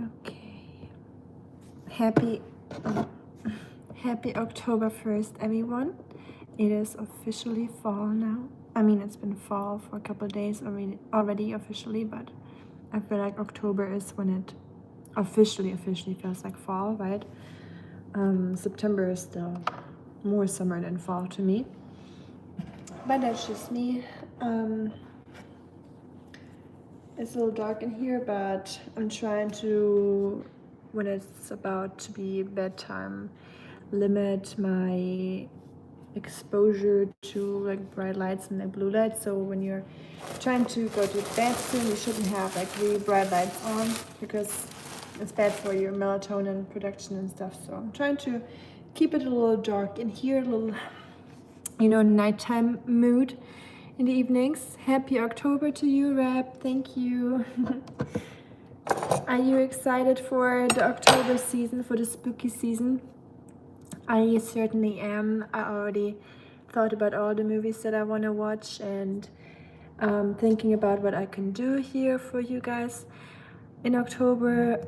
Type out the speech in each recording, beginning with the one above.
Okay. Happy Happy October 1st, everyone. It is officially fall now. I mean, it's been fall for a couple of days already officially, but I feel like October is when it officially feels like fall, right? September is still more summer than fall to me. But that's just me. It's a little dark in here, but I'm trying to, when it's about to be bedtime, limit my exposure to like bright lights and like blue lights. So when you're trying to go to bed soon, you shouldn't have like really bright lights on because it's bad for your melatonin production and stuff. So I'm trying to keep it a little dark in here, a little, nighttime mood in the evenings. Happy October to you, Rap. Thank you. Are you excited for the October season, for the spooky season? I certainly am. I already thought about all the movies that I want to watch and thinking about what I can do here for you guys in October,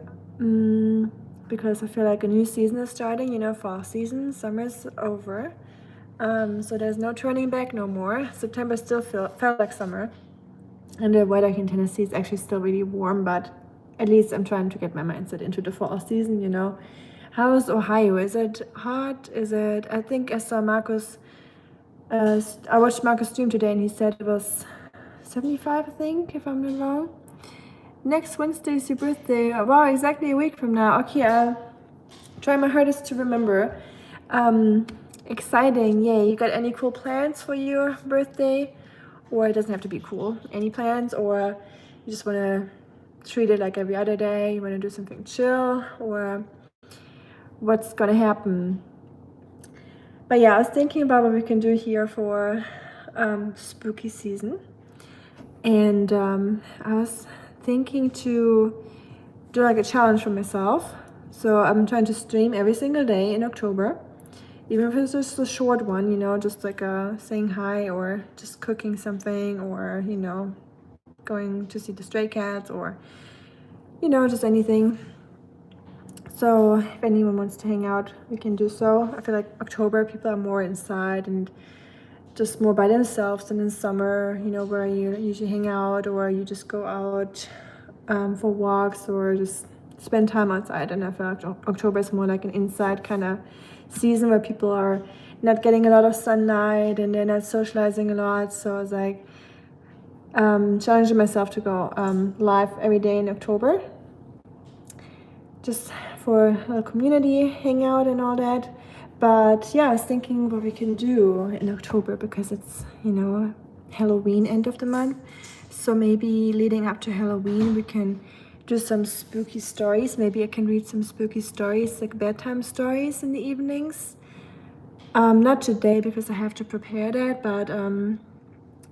because I feel like a new season is starting, fall season, summer's over. So there's no turning back no more. September still felt like summer. And the weather here in Tennessee is actually still really warm, but at least I'm trying to get my mindset into the fall season. How is Ohio? Is it hot? I think I saw Marcus, I watched Marcus stream today and he said it was 75, I think, if I'm not wrong. Next Wednesday is your birthday. Wow, exactly a week from now. Okay, I'll try my hardest to remember. Exciting, yay. You got any cool plans for your birthday? Or it doesn't have to be cool. Any plans? Or you just want to treat it like every other day? You want to do something chill? Or what's going to happen? But yeah, I was thinking about what we can do here for spooky season. And I was thinking to do like a challenge for myself. So I'm trying to stream every single day in October. Even if it's just a short one, just like saying hi or just cooking something or, going to see the stray cats or, just anything. So if anyone wants to hang out, we can do so. I feel like October, people are more inside and just more by themselves than in summer, where you usually hang out or you just go out for walks or just spend time outside. And I feel like October is more like an inside kind of season where people are not getting a lot of sunlight and they're not socializing a lot. So I was like challenging myself to go live every day in October, just for a community hangout and all that. But yeah, I was thinking what we can do in October because it's, Halloween end of the month. So maybe leading up to Halloween, we can do some spooky stories. Maybe I can read some spooky stories, like bedtime stories in the evenings. Not today because I have to prepare that, but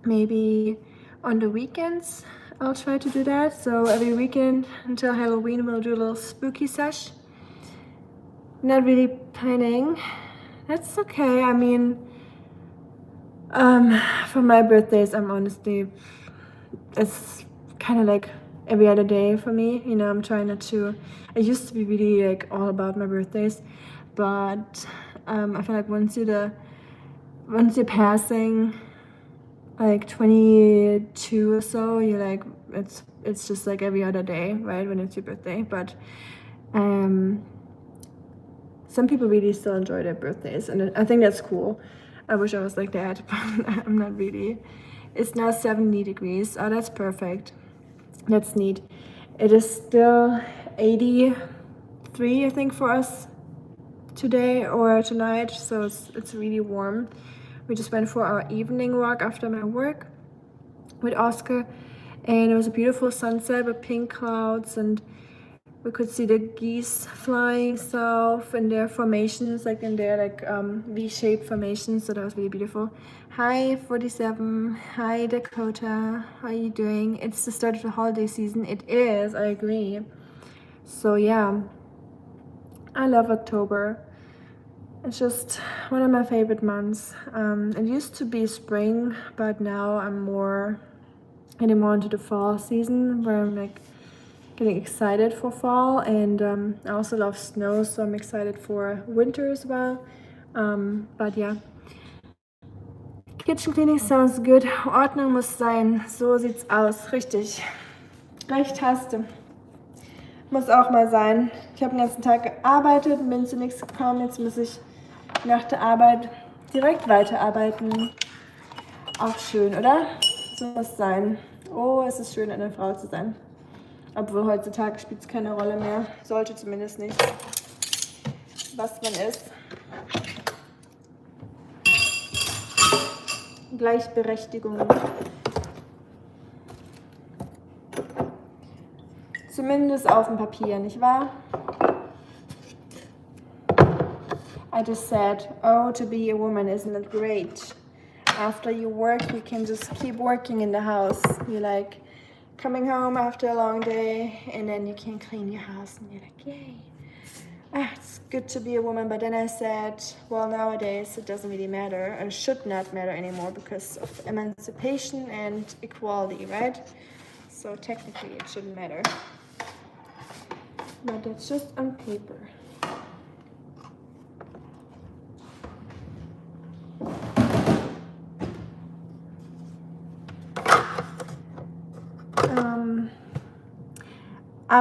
maybe on the weekends I'll try to do that. So every weekend until Halloween, we'll do a little spooky sesh. Not really planning. That's okay. I mean, for my birthdays, it's kind of like every other day for me. I'm trying not to. I used to be really like all about my birthdays, but I feel like once you're passing like 22 or so, you're like it's just like every other day, right? When it's your birthday, but some people really still enjoy their birthdays, and I think that's cool. I wish I was like that, but I'm not really. It's now 70 degrees. Oh, that's perfect. That's neat. It is still 83, I think, for us today or tonight, so it's really warm. We just went for our evening walk after my work with Oscar, and it was a beautiful sunset with pink clouds, and we could see the geese flying south in their formations, like in their V-shaped formations. So that was really beautiful. Hi 47. Hi Dakota. How are you doing? It's the start of the holiday season. It is, I agree. So yeah, I love October. It's just one of my favorite months. It used to be spring, but now I'm more heading more into the fall season where I'm like getting excited for fall, and I also love snow, so I'm excited for winter as well. But yeah. Kitchen cleaning sounds good. Ordnung muss sein. So sieht's aus. Richtig. Recht hast du. Muss auch mal sein. Ich habe den ganzen Tag gearbeitet und bin zu nichts gekommen. Jetzt muss ich nach der Arbeit direkt weiterarbeiten. Auch schön, oder? So muss es sein. Oh, es ist schön, eine Frau zu sein. Obwohl heutzutage spielt es keine Rolle mehr. Sollte zumindest nicht. Was man ist. Gleichberechtigung. Zumindest auf dem Papier, nicht wahr? I just said, oh, to be a woman, isn't it great? After you work, you can just keep working in the house. You're like coming home after a long day, and then you can clean your house, and you're like, yay. It's good to be a woman, but then I said, well, nowadays it doesn't really matter, and should not matter anymore because of emancipation and equality, right? So technically it shouldn't matter. But that's just on paper.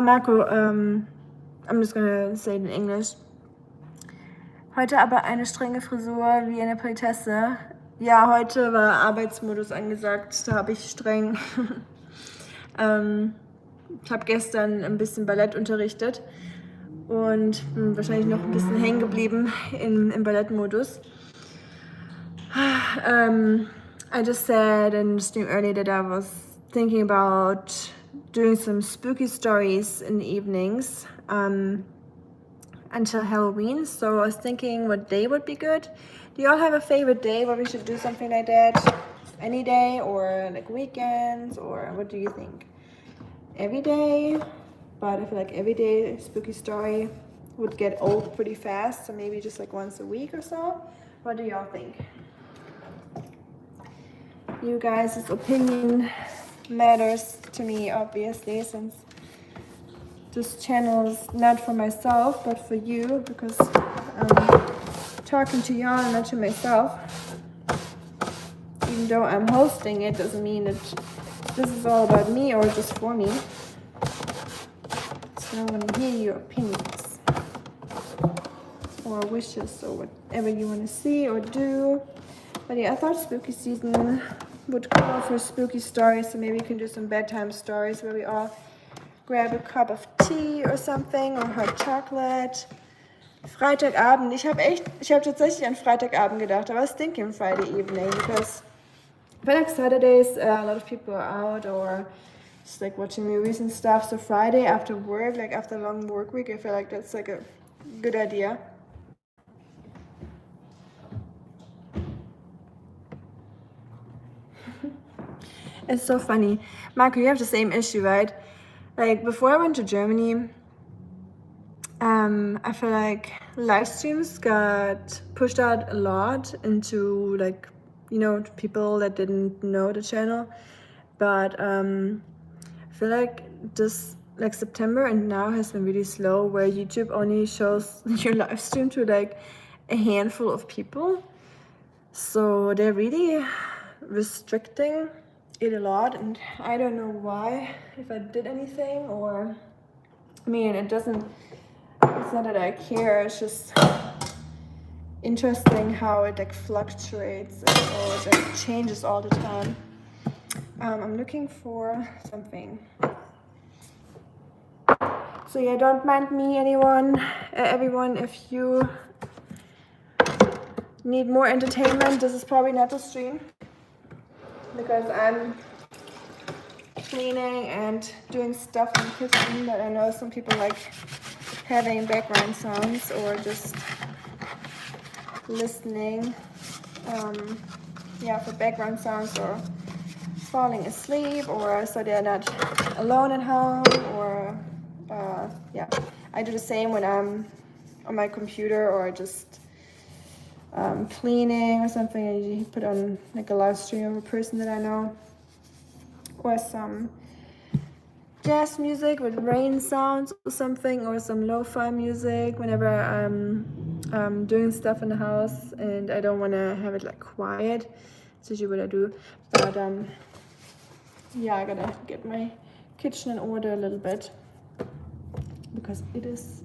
Marco, I'm just gonna say it in English. Heute aber eine strenge Frisur wie eine Politesse. Ja, heute war Arbeitsmodus angesagt, da habe ich streng. Ich habe gestern ein bisschen Ballett unterrichtet und bin wahrscheinlich noch ein bisschen hängen geblieben im Ballettmodus. I just said in the stream earlier that I was thinking about doing some spooky stories in the evenings until Halloween. So I was thinking what day would be good. Do you all have a favorite day where we should do something like that? Any day or like weekends, or what do you think? Every day, but I feel like every day spooky story would get old pretty fast, so maybe just like once a week or so. What do y'all think? You guys' opinion matters to me, obviously, since this channel is not for myself but for you, because I'm talking to y'all and not to myself. Even though I'm hosting it doesn't mean that this is all about me or just for me. So I want to hear your opinions or wishes or whatever you want to see or do. But yeah, I thought spooky season would call for spooky stories, so maybe we can do some bedtime stories where we all grab a cup of tea or something or hot chocolate. Freitagabend. Ich habe tatsächlich an Freitagabend gedacht. I was thinking Friday evening because I feel like Saturdays a lot of people are out or just like watching movies and stuff. So Friday after work, like after a long work week, I feel like that's like a good idea. It's so funny. Marco, you have the same issue, right? Like before I went to Germany, I feel like live streams got pushed out a lot into like, you know, people that didn't know the channel. But I feel like this like September and now has been really slow, where YouTube only shows your live stream to like a handful of people. So they're really restricting it a lot, and I don't know why, if I did anything, or I mean it's not that I care, it's just interesting how it like fluctuates and or it like changes all the time. I'm looking for something. So yeah, don't mind me, everyone, if you need more entertainment. This is probably not the stream because I'm cleaning and doing stuff in the kitchen, but I know some people like having background sounds or just listening for background sounds or falling asleep, or so they're not alone at home, or I do the same when I'm on my computer or just cleaning or something. I usually put on like a live stream of a person that I know or some jazz music with rain sounds or something, or some lo-fi music whenever I'm doing stuff in the house and I don't want to have it like quiet. That's usually what I do. But yeah, I gotta get my kitchen in order a little bit because it is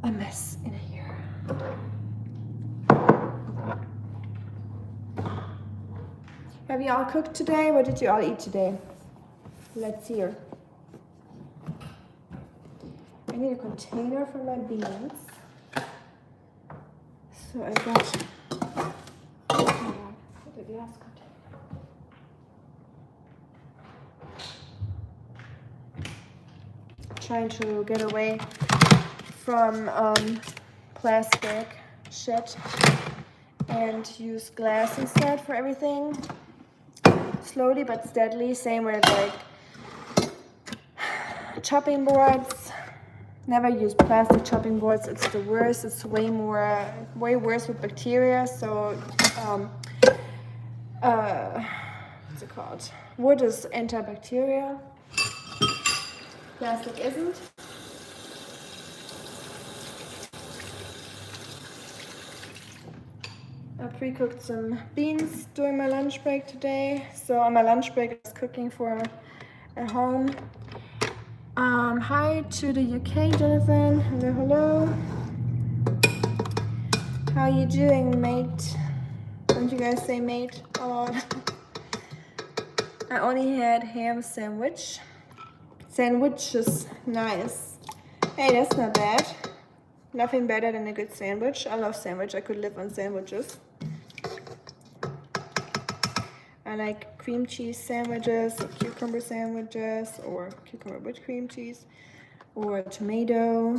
a mess in here. Have you all cooked today? What did you all eat today? Let's hear. I need a container for my beans. So I got the glass container. Trying to get away from plastic shit and use glass instead for everything. Slowly but steadily, same with like chopping boards. Never use plastic chopping boards. It's the worst. It's way worse with bacteria. So what's it called? Wood is antibacterial. Plastic isn't. I pre-cooked some beans during my lunch break today. So on my lunch break, I was cooking for at home. Hi to the UK, Jonathan. Hello, hello. How you doing, mate? Don't you guys say mate a lot? I only had ham sandwich. Sandwiches, nice. Hey, that's not bad. Nothing better than a good sandwich. I love sandwich. I could live on sandwiches. I like cream cheese sandwiches, or cucumber sandwiches, or cucumber with cream cheese, or tomato.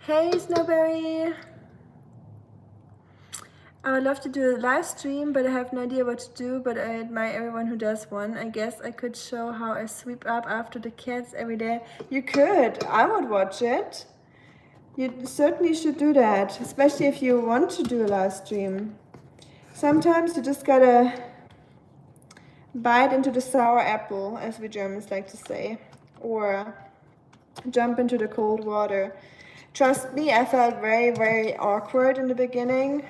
Hey, Snowberry! I would love to do a live stream, but I have no idea what to do, but I admire everyone who does one. I guess I could show how I sweep up after the cats every day. You could. I would watch it. You certainly should do that, especially if you want to do a live stream. Sometimes you just gotta bite into the sour apple, as we Germans like to say, or jump into the cold water. Trust me, I felt very, very awkward in the beginning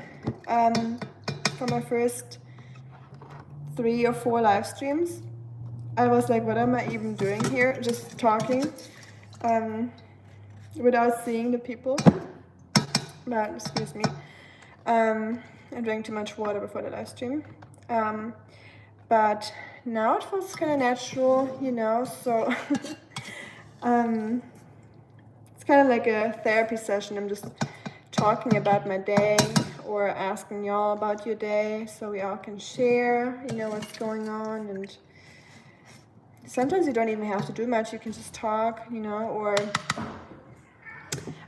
for my first 3 or 4 live streams. I was like, what am I even doing here? Just talking without seeing the people. But, excuse me. I drank too much water before the live stream. But now it feels kind of natural, you know, so it's kind of like a therapy session. I'm just talking about my day or asking y'all about your day so we all can share, you know, what's going on. And sometimes you don't even have to do much. You can just talk, you know, or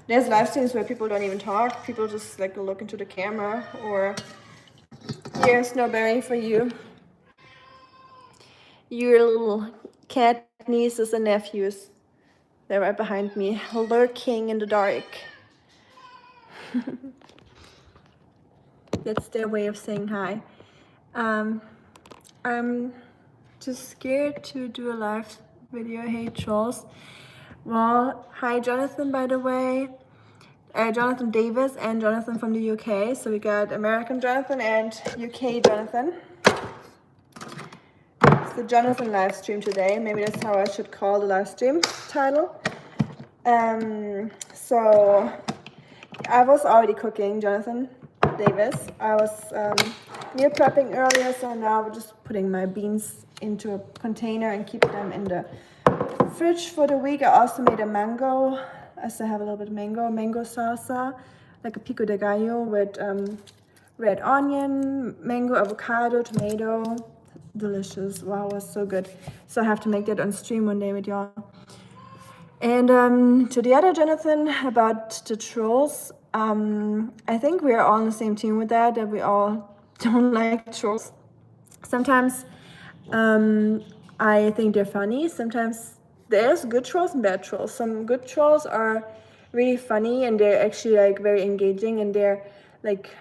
there's live streams where people don't even talk. People just like look into the camera. Or here, Snowberry, for you. Your little cat nieces and nephews. They're right behind me, lurking in the dark. That's their way of saying hi. I'm just scared to do a live video. Hey, trolls. Well, hi, Jonathan, by the way. Jonathan Davis and Jonathan from the UK. So we got American Jonathan and UK Jonathan. It's the Jonathan live stream today. Maybe that's how I should call the live stream title. So I was already cooking, Jonathan Davis. I was meal prepping earlier, so now we're just putting my beans into a container and keep them in the fridge for the week. I also made a mango. I still have a little bit of mango salsa, like a pico de gallo with red onion, mango, avocado, tomato. Delicious. Wow, it was so good. So I have to make that on stream one day with y'all. And to the other Jonathan about the trolls, I think we are all on the same team with that we all don't like trolls. Sometimes I think they're funny. Sometimes there's good trolls and bad trolls. Some good trolls are really funny and they're actually like very engaging and they're like,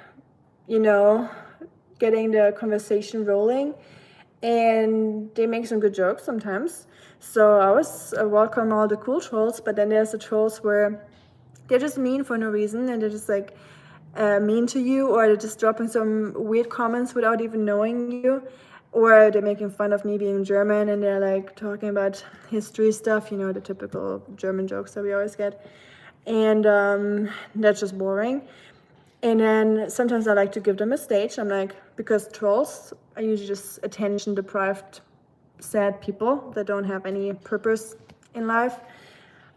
you know, getting the conversation rolling. and they make some good jokes sometimes. So I always welcome all the cool trolls, but then there's the trolls where they're just mean for no reason, and they're just like mean to you, or they're just dropping some weird comments without even knowing you, or they're making fun of me being German, and they're like talking about history stuff, you know, the typical German jokes that we always get, and that's just boring. And then sometimes I like to give them a stage. I'm like, because trolls are usually just attention deprived, sad people that don't have any purpose in life,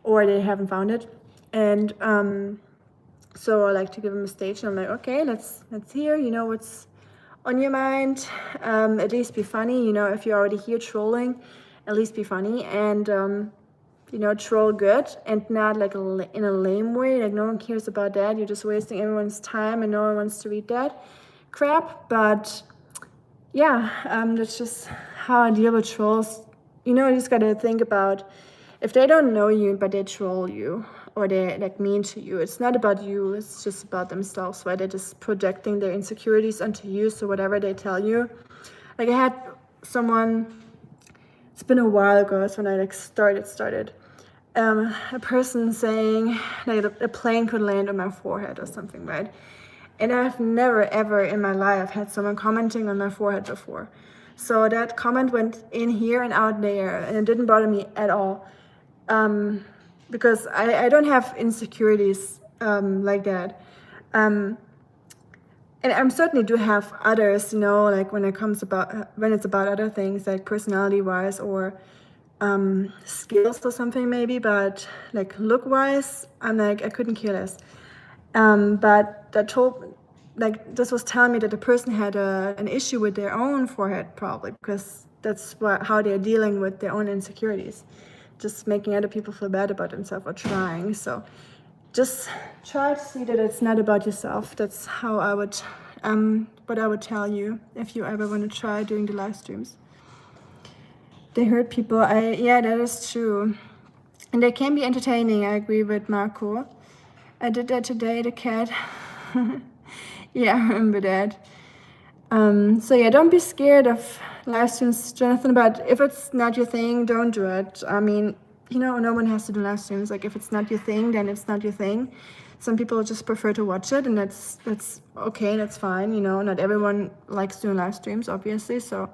or they haven't found it. And so I like to give them a stage, and I'm like, okay, let's hear, you know, what's on your mind. At least be funny, you know, if you're already here trolling, at least be funny, and you know, troll good, and not like in a lame way, like no one cares about that, you're just wasting everyone's time and no one wants to read that crap. But yeah, that's just how I deal with trolls. You know, you just gotta think about, if they don't know you but they troll you, or they're like mean to you, it's not about you, it's just about themselves, right? They're just projecting their insecurities onto you, so whatever they tell you. Like I had someone, it's been a while ago, it's when I like started a person saying like a plane could land on my forehead or something, right? And I've never ever in my life had someone commenting on my forehead before. So that comment went in here and out there, and it didn't bother me at all, because I don't have insecurities like that. And I certainly do have others, you know, like when it's about other things, like personality-wise or skills or something maybe, but like look-wise, I'm like, I couldn't care less. But this was telling me that the person had an issue with their own forehead, probably, because that's how they're dealing with their own insecurities, just making other people feel bad about themselves or trying. So just try to see that it's not about yourself. That's how I would, what I would tell you if you ever want to try doing the live streams. They hurt people. Yeah, that is true. And they can be entertaining. I agree with Marco. I did that today, the cat. Yeah, I remember that. So yeah, don't be scared of live streams, Jonathan, but if it's not your thing, don't do it. I mean, you know, no one has to do live streams. Like if it's not your thing, then it's not your thing. Some people just prefer to watch it, and that's okay, that's fine, you know. Not everyone likes doing live streams, obviously, so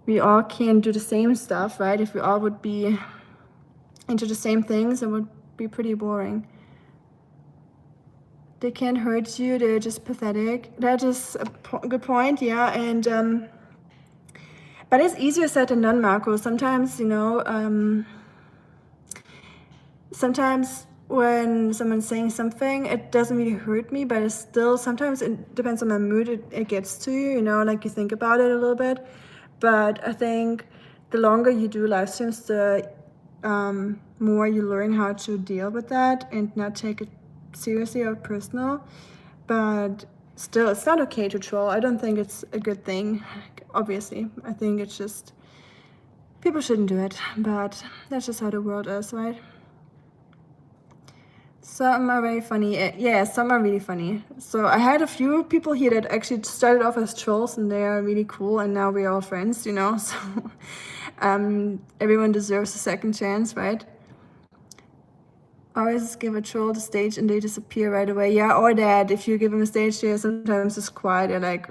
we all can't do the same stuff, right? If we all would be into the same things, it would be pretty boring. They can't hurt you, they're just pathetic. That is a good point, yeah. And but it's easier said than done, Marco. Sometimes, you know, sometimes when someone's saying something, it doesn't really hurt me, but it's still, sometimes it depends on my mood, it gets to you, you know, like you think about it a little bit. But I think the longer you do live streams, the more you learn how to deal with that and not take it seriously or personal. But still, it's not okay to troll. I don't think it's a good thing, obviously. I think it's just, people shouldn't do it, but that's just how the world is, right? Some are very funny. Yeah, some are really funny. So I had a few people here that actually started off as trolls, and they are really cool, and now we're all friends, you know. So everyone deserves a second chance, right? Always give a troll the stage and they disappear right away. Yeah, or that if you give them a stage, they're sometimes just quiet. They're like,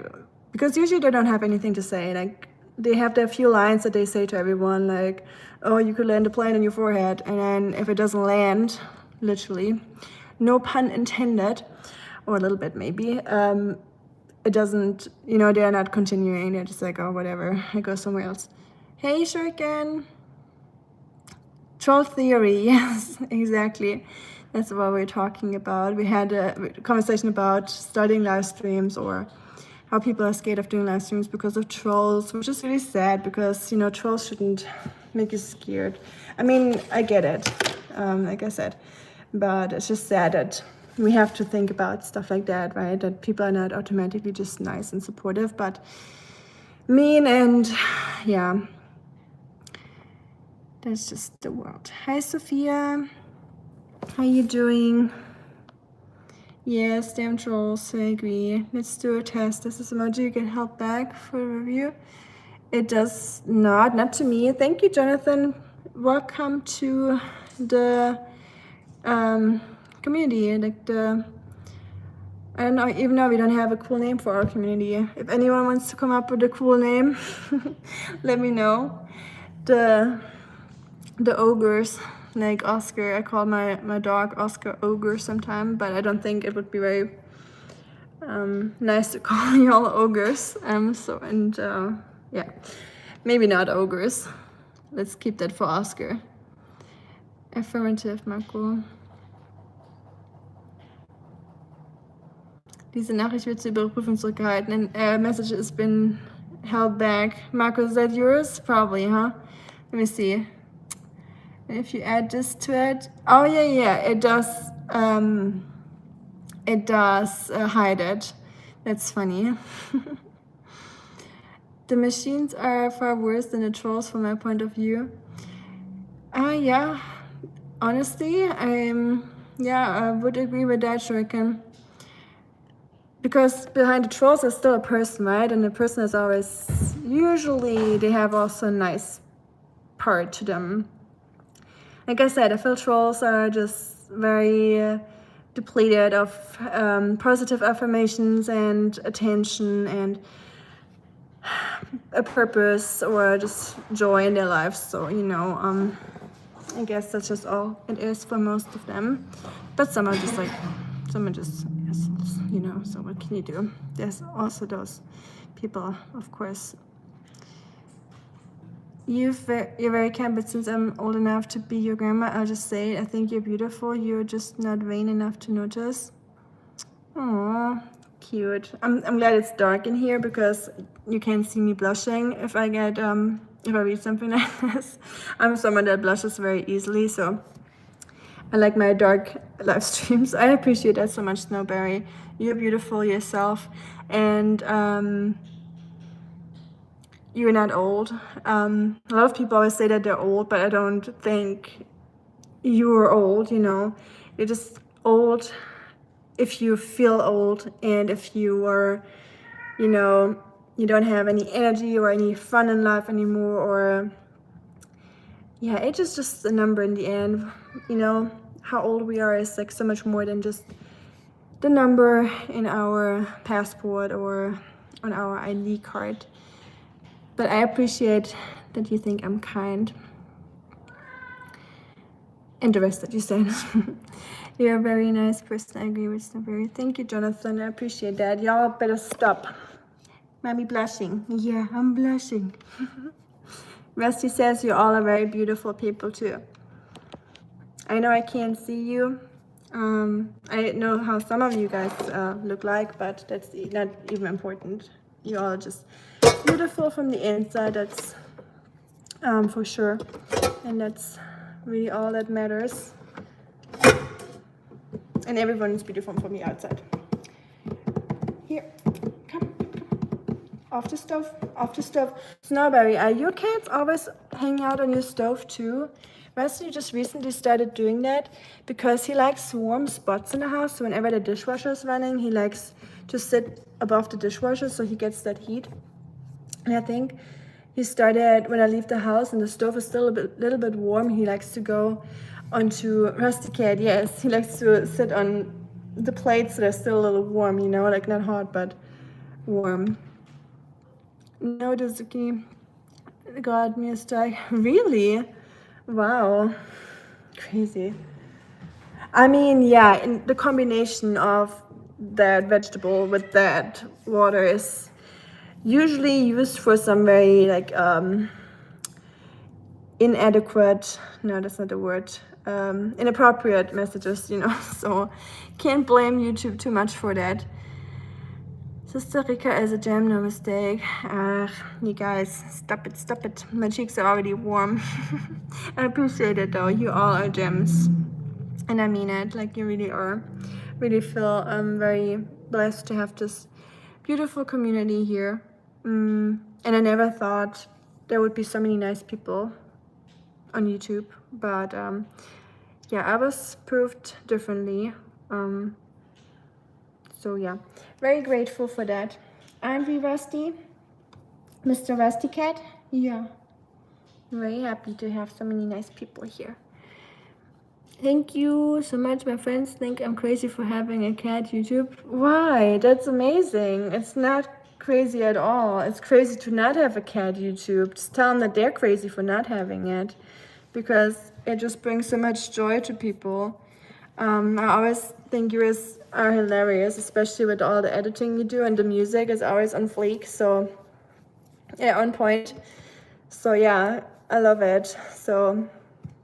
because usually they don't have anything to say. Like they have their few lines that they say to everyone, like, oh, you could land a plane on your forehead, and then if it doesn't land, literally, no pun intended, or a little bit maybe, it doesn't, you know, they're not continuing. They're just like, oh, whatever, I go somewhere else. Hey, Shuriken. Troll theory, yes, exactly. That's what we're talking about. We had a conversation about starting live streams, or how people are scared of doing live streams because of trolls, which is really sad because, you know, trolls shouldn't make you scared. I mean, I get it, like I said, but it's just sad that we have to think about stuff like that, right? That people are not automatically just nice and supportive, but mean, and yeah. That's just the world. Hi, Sophia. How you doing? Yes, damn trolls, I agree. Let's do a test. This is emoji, you get help back for a review. It does not to me. Thank you, Jonathan. Welcome to the community. Like I don't know, even though we don't have a cool name for our community. If anyone wants to come up with a cool name, let me know. The ogres, like Oscar, I call my dog Oscar Ogre sometime, but I don't think it would be very nice to call you all ogres. Yeah, maybe not ogres. Let's keep that for Oscar. Affirmative, Marco. Diese Nachricht wird zur Überprüfung zurückgehalten. And message has been held back. Marco, is that yours? Probably, huh? Let me see. If you add this to it, oh yeah, it does. It does hide it. That's funny. The machines are far worse than the trolls from my point of view. Yeah. Honestly, I would agree with that, Shuriken. Because behind the trolls is still a person, right? And the person is always, usually they have also a nice part to them. Like I said, I feel trolls are just very depleted of positive affirmations and attention and a purpose or just joy in their lives. So, I guess that's just all it is for most of them. But some are just yes, so what can you do? There's also those people, of course. You're very kind, but since I'm old enough to be your grandma, I'll just say I think you're beautiful. You're just not vain enough to notice. Aww, cute. I'm glad it's dark in here because you can't see me blushing if I get if I read something like this. I'm someone that blushes very easily, so I like my dark live streams. I appreciate that so much, Snowberry. You're beautiful yourself, and you're not old. A lot of people always say that they're old, but I don't think you're old, You're just old if you feel old and if you are, you don't have any energy or any fun in life anymore, or yeah, age is just a number in the end. How old we are is like so much more than just the number in our passport or on our ID card. But I appreciate that you think I'm kind. And the rest that you said. You're a very nice person. I agree with Snowberry. Thank you, Jonathan. I appreciate that. Y'all better stop. Mommy blushing. Yeah, I'm blushing. Rusty says you all are very beautiful people too. I know I can't see you. I know how some of you guys look like, but that's not even important. You all are just beautiful from the inside, that's for sure. And that's really all that matters. And everyone is beautiful from the outside. Here, come. Off the stove. Snowberry, are your cats always hanging out on your stove too? Wesley just recently started doing that because he likes warm spots in the house. So whenever the dishwasher is running, he likes to sit above the dishwasher so he gets that heat. And I think he started when I leave the house and the stove is still a little bit warm. He likes to go onto Rusty Cat. Yes, he likes to sit on the plates that are still a little warm, like not hot, but warm. No, the zucchini got me a strike. Really? Wow. Crazy. I mean, yeah, in the combination of that vegetable with that water is usually used for some very inadequate, no, that's not the word, inappropriate messages, so can't blame YouTube too much for that. Sister Rika is a gem, no mistake. You guys, stop it. My cheeks are already warm. I appreciate it though, you all are gems. And I mean it, like you really are. Really feel very blessed to have this beautiful community here. And I never thought there would be so many nice people on YouTube, but yeah, I was proved differently. So yeah, very grateful for that. Aren't we, Rusty? Mr. Rusty Cat? Yeah. I'm very happy to have so many nice people here. Thank you so much. My friends think I'm crazy for having a cat YouTube. Why? That's amazing. It's not crazy at all. It's crazy to not have a cat YouTube. Just tell them that they're crazy for not having it, because it just brings so much joy to people. I always think yours are hilarious, especially with all the editing you do, and the music is always on fleek. So yeah, on point. So yeah, I love it. So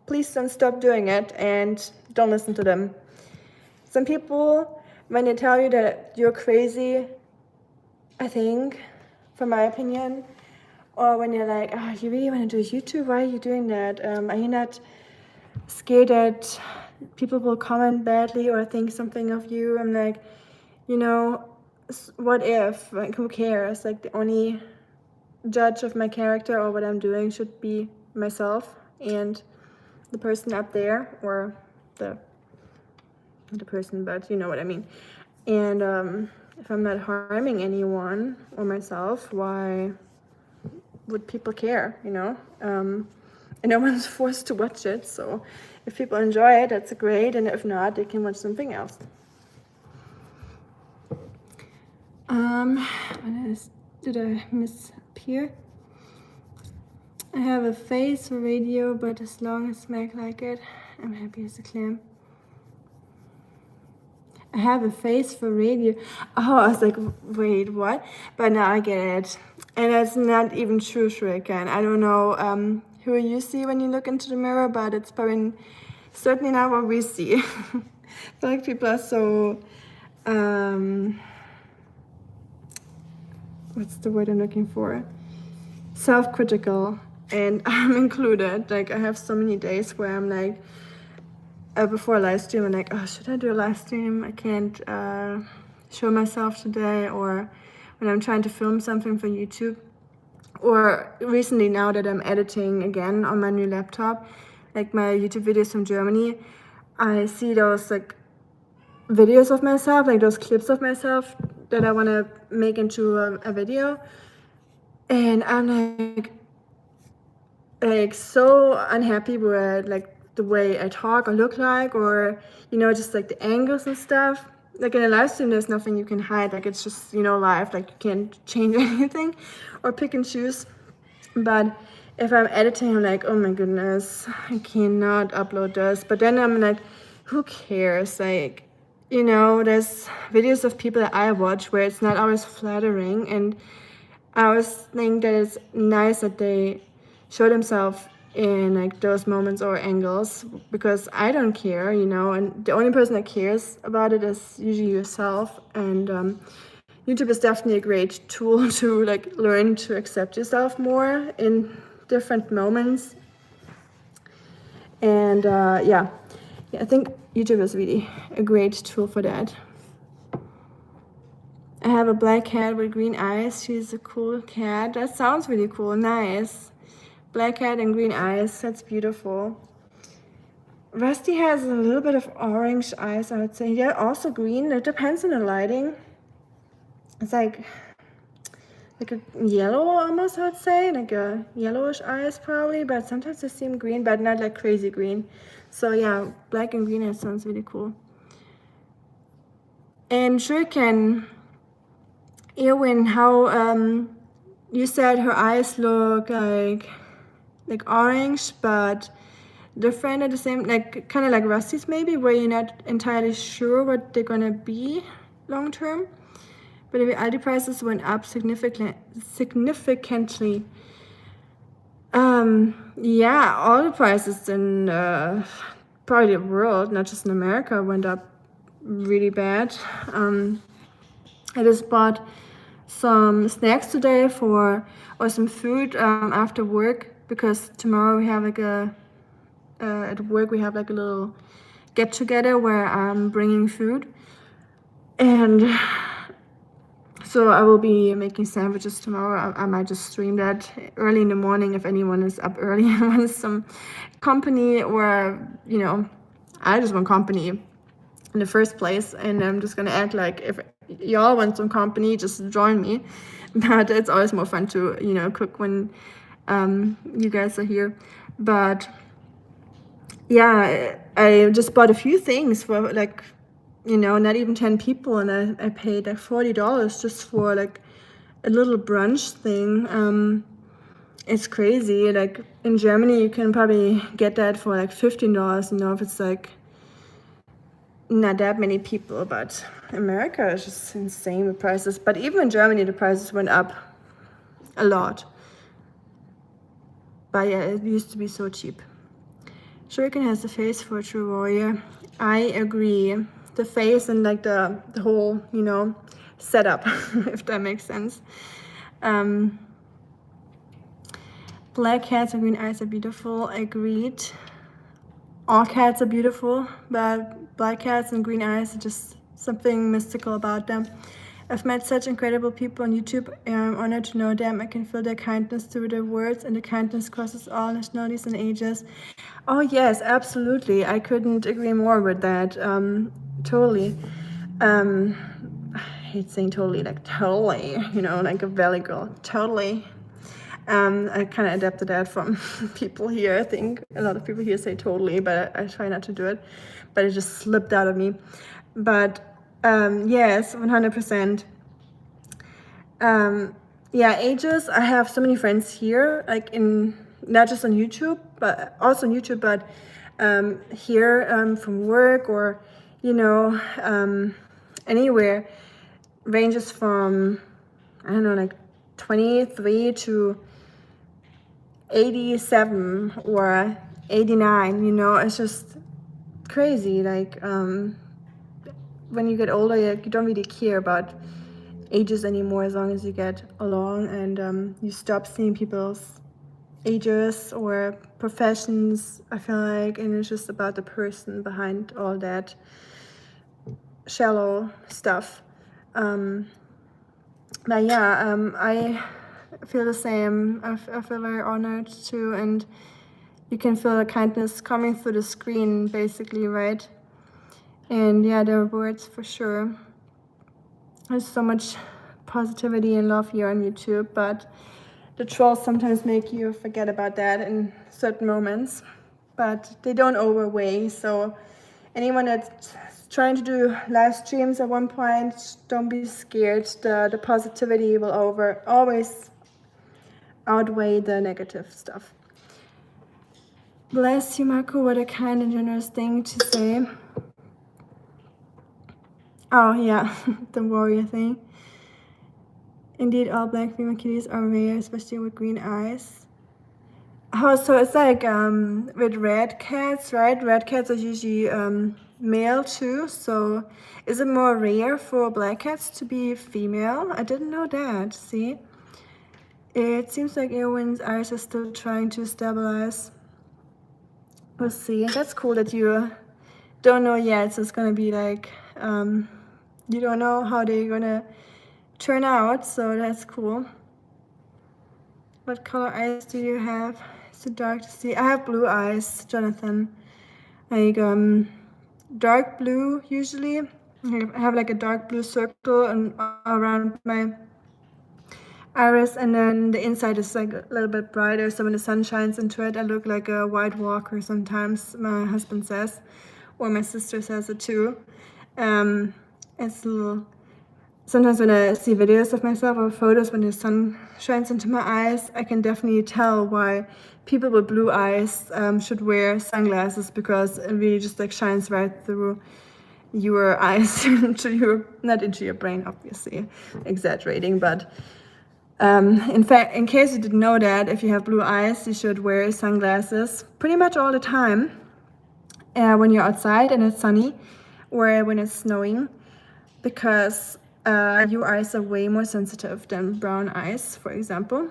please don't stop doing it and don't listen to them. Some people, when they tell you that you're crazy, I think, from my opinion, or when you're like, oh, you really want to do YouTube? Why are you doing that? Are you not scared that people will comment badly or think something of you? I'm like, you know, what if? Like, who cares? Like, the only judge of my character or what I'm doing should be myself and the person up there, or the person, but you know what I mean. And if I'm not harming anyone or myself, why would people care, you know? And no one's forced to watch it, so if people enjoy it, that's great, and if not, they can watch something else. What else did I miss up here? I have a face for radio, but as long as Mac like it, I'm happy as a clam. I have a face for radio. Oh, I was like, wait, what? But now I get it. And that's not even true, Shuriken. I don't know who you see when you look into the mirror, but it's probably certainly not what we see. I feel like people are so, what's the word I'm looking for? Self-critical, and I'm included. Like, I have so many days where I'm like, before a live stream, I'm like, oh, should I do a live stream? I can't show myself today. Or when I'm trying to film something for YouTube. Or recently, now that I'm editing again on my new laptop, like my YouTube videos from Germany, I see those like videos of myself, like those clips of myself that I want to make into a video. And I'm like so unhappy with like the way I talk or look like, or, you know, just like the angles and stuff. Like in a live stream, there's nothing you can hide. Like, it's just, you know, live. Like, you can't change anything or pick and choose. But if I'm editing, I'm like, oh my goodness, I cannot upload this. But then I'm like, who cares? Like, you know, there's videos of people that I watch where it's not always flattering. And I always think that it's nice that they show themselves in like those moments or angles, because I don't care, you know, and the only person that cares about it is usually yourself. And YouTube is definitely a great tool to like learn to accept yourself more in different moments. And yeah, I think YouTube is really a great tool for that. I have a black cat with green eyes. She's a cool cat. That sounds really cool. Nice. Black cat and green eyes. That's beautiful. Rusty has a little bit of orange eyes, I would say. Yeah, also green. It depends on the lighting. It's like a yellow almost, I would say. Like a yellowish eyes probably, but sometimes they seem green, but not like crazy green. So yeah, black and green eyes sounds really cool. And Shuriken, Eowyn, how you said her eyes look like orange, but different at the same, like kind of like Rusty's maybe, where you're not entirely sure what they're gonna be long term. But the Aldi prices went up significantly. Yeah, all the prices in probably the world, not just in America, went up really bad. I just bought some snacks today or some food after work, because tomorrow we have like at work we have like a little get together where I'm bringing food, and so I will be making sandwiches tomorrow. I might just stream that early in the morning if anyone is up early and wants some company, or, you know, I just want company. in the first place, and I'm just gonna act like if y'all want some company, just join me. But it's always more fun to, you know, cook when you guys are here. But yeah, I just bought a few things for like, you know, not even 10 people, and I paid like $40 just for like a little brunch thing. It's crazy. Like in Germany, you can probably get that for like $15, you know, if it's like not that many people. But America is just insane with prices. But even in Germany, the prices went up a lot. But yeah, it used to be so cheap. Shuriken has the face for a true warrior. I agree. The face and like the whole, you know, setup, if that makes sense. Black cats and green eyes are beautiful. Agreed. All cats are beautiful, but black cats and green eyes are just something mystical about them. I've met such incredible people on YouTube. I'm honored to know them. I can feel their kindness through their words, and the kindness crosses all nationalities and ages. Oh yes, absolutely. I couldn't agree more with that. Totally. I hate saying totally, like totally, you know, like a valley girl. Totally. I kind of adapted that from people here. I think a lot of people here say totally, but I try not to do it. But it just slipped out of me. But yes, 100%. Yeah, ages. I have so many friends here, like in not just on YouTube, but also on YouTube, but here from work or, you know, anywhere, ranges from, I don't know, like 23 to 87 or 89, you know. It's just crazy. Like when you get older, you don't really care about ages anymore, as long as you get along, and you stop seeing people's ages or professions, I feel like, and it's just about the person behind all that shallow stuff. But yeah, I feel the same. I feel very honored too, and you can feel the kindness coming through the screen, basically, right? And yeah, there are words for sure. There's so much positivity and love here on YouTube, but the trolls sometimes make you forget about that in certain moments, but they don't overweigh. So anyone that's trying to do live streams at one point, don't be scared. The positivity will always outweigh the negative stuff. Bless you, Marco. What a kind and generous thing to say. Oh yeah, the warrior thing. Indeed, all black female kitties are rare, especially with green eyes. Oh, so it's like with red cats, right? Red cats are usually male too. So is it more rare for black cats to be female? I didn't know that. See, it seems like Eowyn's eyes are still trying to stabilize. We'll see. That's cool that you don't know yet. So it's gonna be like you don't know how they're gonna turn out. So that's cool. What color eyes do you have? Is it dark to see? I have blue eyes, Jonathan. Like dark blue usually. I have like a dark blue circle and around my iris, and then the inside is like a little bit brighter. So when the sun shines into it, I look like a white walker sometimes. My husband says, or my sister says it too. It's a little. Sometimes when I see videos of myself or photos when the sun shines into my eyes, I can definitely tell why people with blue eyes should wear sunglasses, because it really just like shines right through your eyes into your, not into your brain, obviously, exaggerating, but in fact, in case you didn't know that, if you have blue eyes, you should wear sunglasses pretty much all the time when you're outside and it's sunny or when it's snowing, because your eyes are way more sensitive than brown eyes, for example.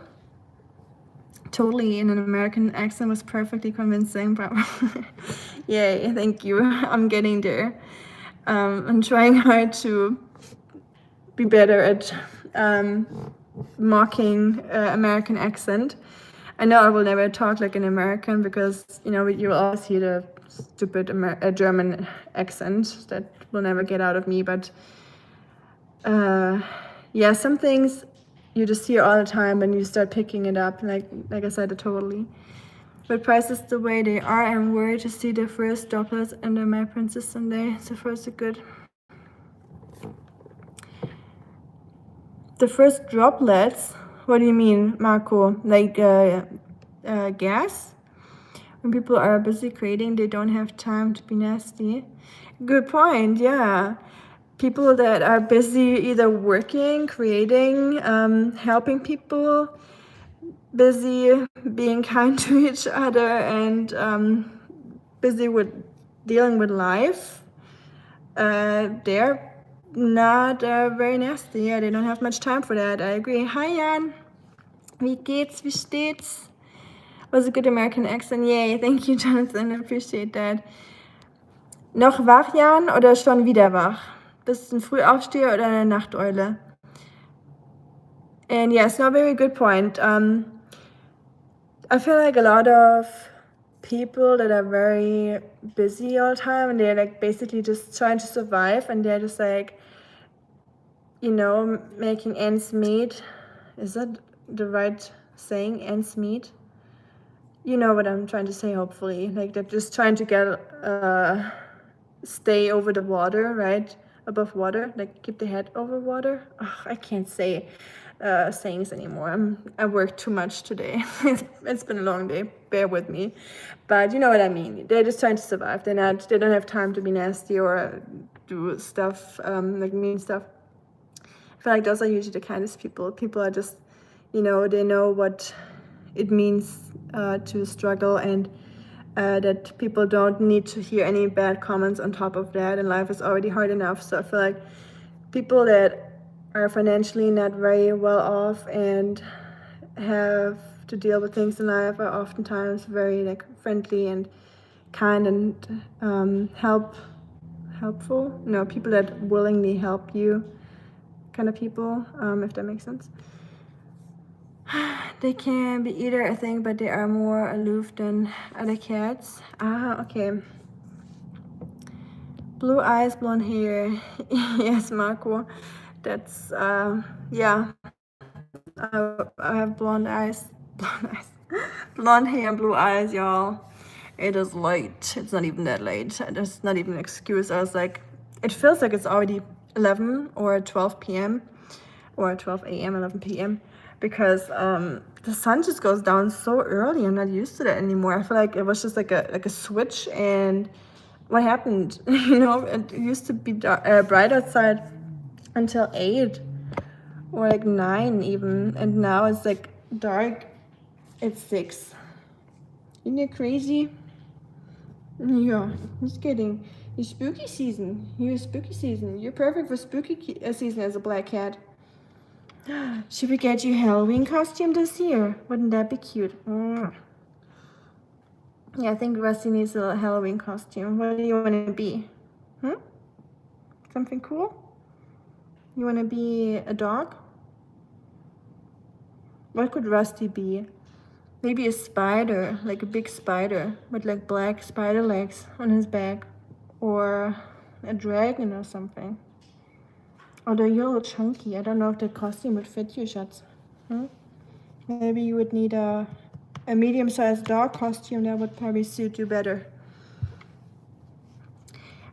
Totally, in an American accent was perfectly convincing, but yay, thank you. I'm getting there. I'm trying hard to be better at mocking American accent. I know I will never talk like an American because, you know, you will always hear the stupid German accent that will never get out of me. But yeah, some things you just hear all the time and you start picking it up. Like I said, totally. With prices the way they are, I'm worried to see the first droplets under my Princess Sunday. So far, so good. The first droplets? What do you mean, Marco? Like gas? When people are busy creating, they don't have time to be nasty. Good point, yeah. People that are busy either working, creating, helping people, busy being kind to each other, and busy with dealing with life, they're not very nasty. Yeah, they don't have much time for that. I agree. Hi, Jan. Wie geht's? Wie steht's? Was a good American accent. Yay. Thank you, Jonathan. I appreciate that. Noch wach, Jan, oder schon wieder wach? Bist du ein Frühaufsteher oder eine Nachteule? And yes, no, very good point. I feel like a lot of people that are very busy all the time and they're like basically just trying to survive and they're just like, you know, making ends meet. Is that the right saying, ends meet? You know what I'm trying to say, hopefully. Like they're just trying to get stay over the water, right? Above water, like keep the head over water. Oh, I can't say sayings anymore. I worked too much today. It's been a long day. Bear with me, but you know what I mean. They're just trying to survive. They don't have time to be nasty or do stuff like mean stuff. I feel like those are usually the kindest people. People are just, you know, they know what it means to struggle and that people don't need to hear any bad comments on top of that, and life is already hard enough. So I feel like people that are financially not very well off and have to deal with things in life are oftentimes very like friendly and kind and helpful. No, people that willingly help you kind of people, if that makes sense. They can be either, I think, but they are more aloof than other cats. Ah, okay. Blue eyes, blonde hair. Yes, Marco. That's, yeah. I have blonde eyes. Blonde hair and blue eyes, y'all. It is late. It's not even that late. There's not even an excuse. I was like, it feels like it's already 11 or 12 p.m. or 12 a.m., 11 p.m. because the sun just goes down so early. I'm not used to that anymore. I feel like it was just like a switch, and what happened? You know, it used to be bright outside until 8 or like 9 even, and now it's like dark at 6. Isn't it crazy? Yeah, just kidding. It's spooky season. You're spooky season. You're perfect for spooky season as a black cat. Should we get you a Halloween costume this year? Wouldn't that be cute? Yeah, I think Rusty needs a Halloween costume. What do you want to be? Something cool? You want to be a dog? What could Rusty be? Maybe a spider, like a big spider with like black spider legs on his back. Or a dragon or something. Although you're a little chunky, I don't know if the costume would fit you, Schatz. Maybe you would need a medium-sized dog costume that would probably suit you better.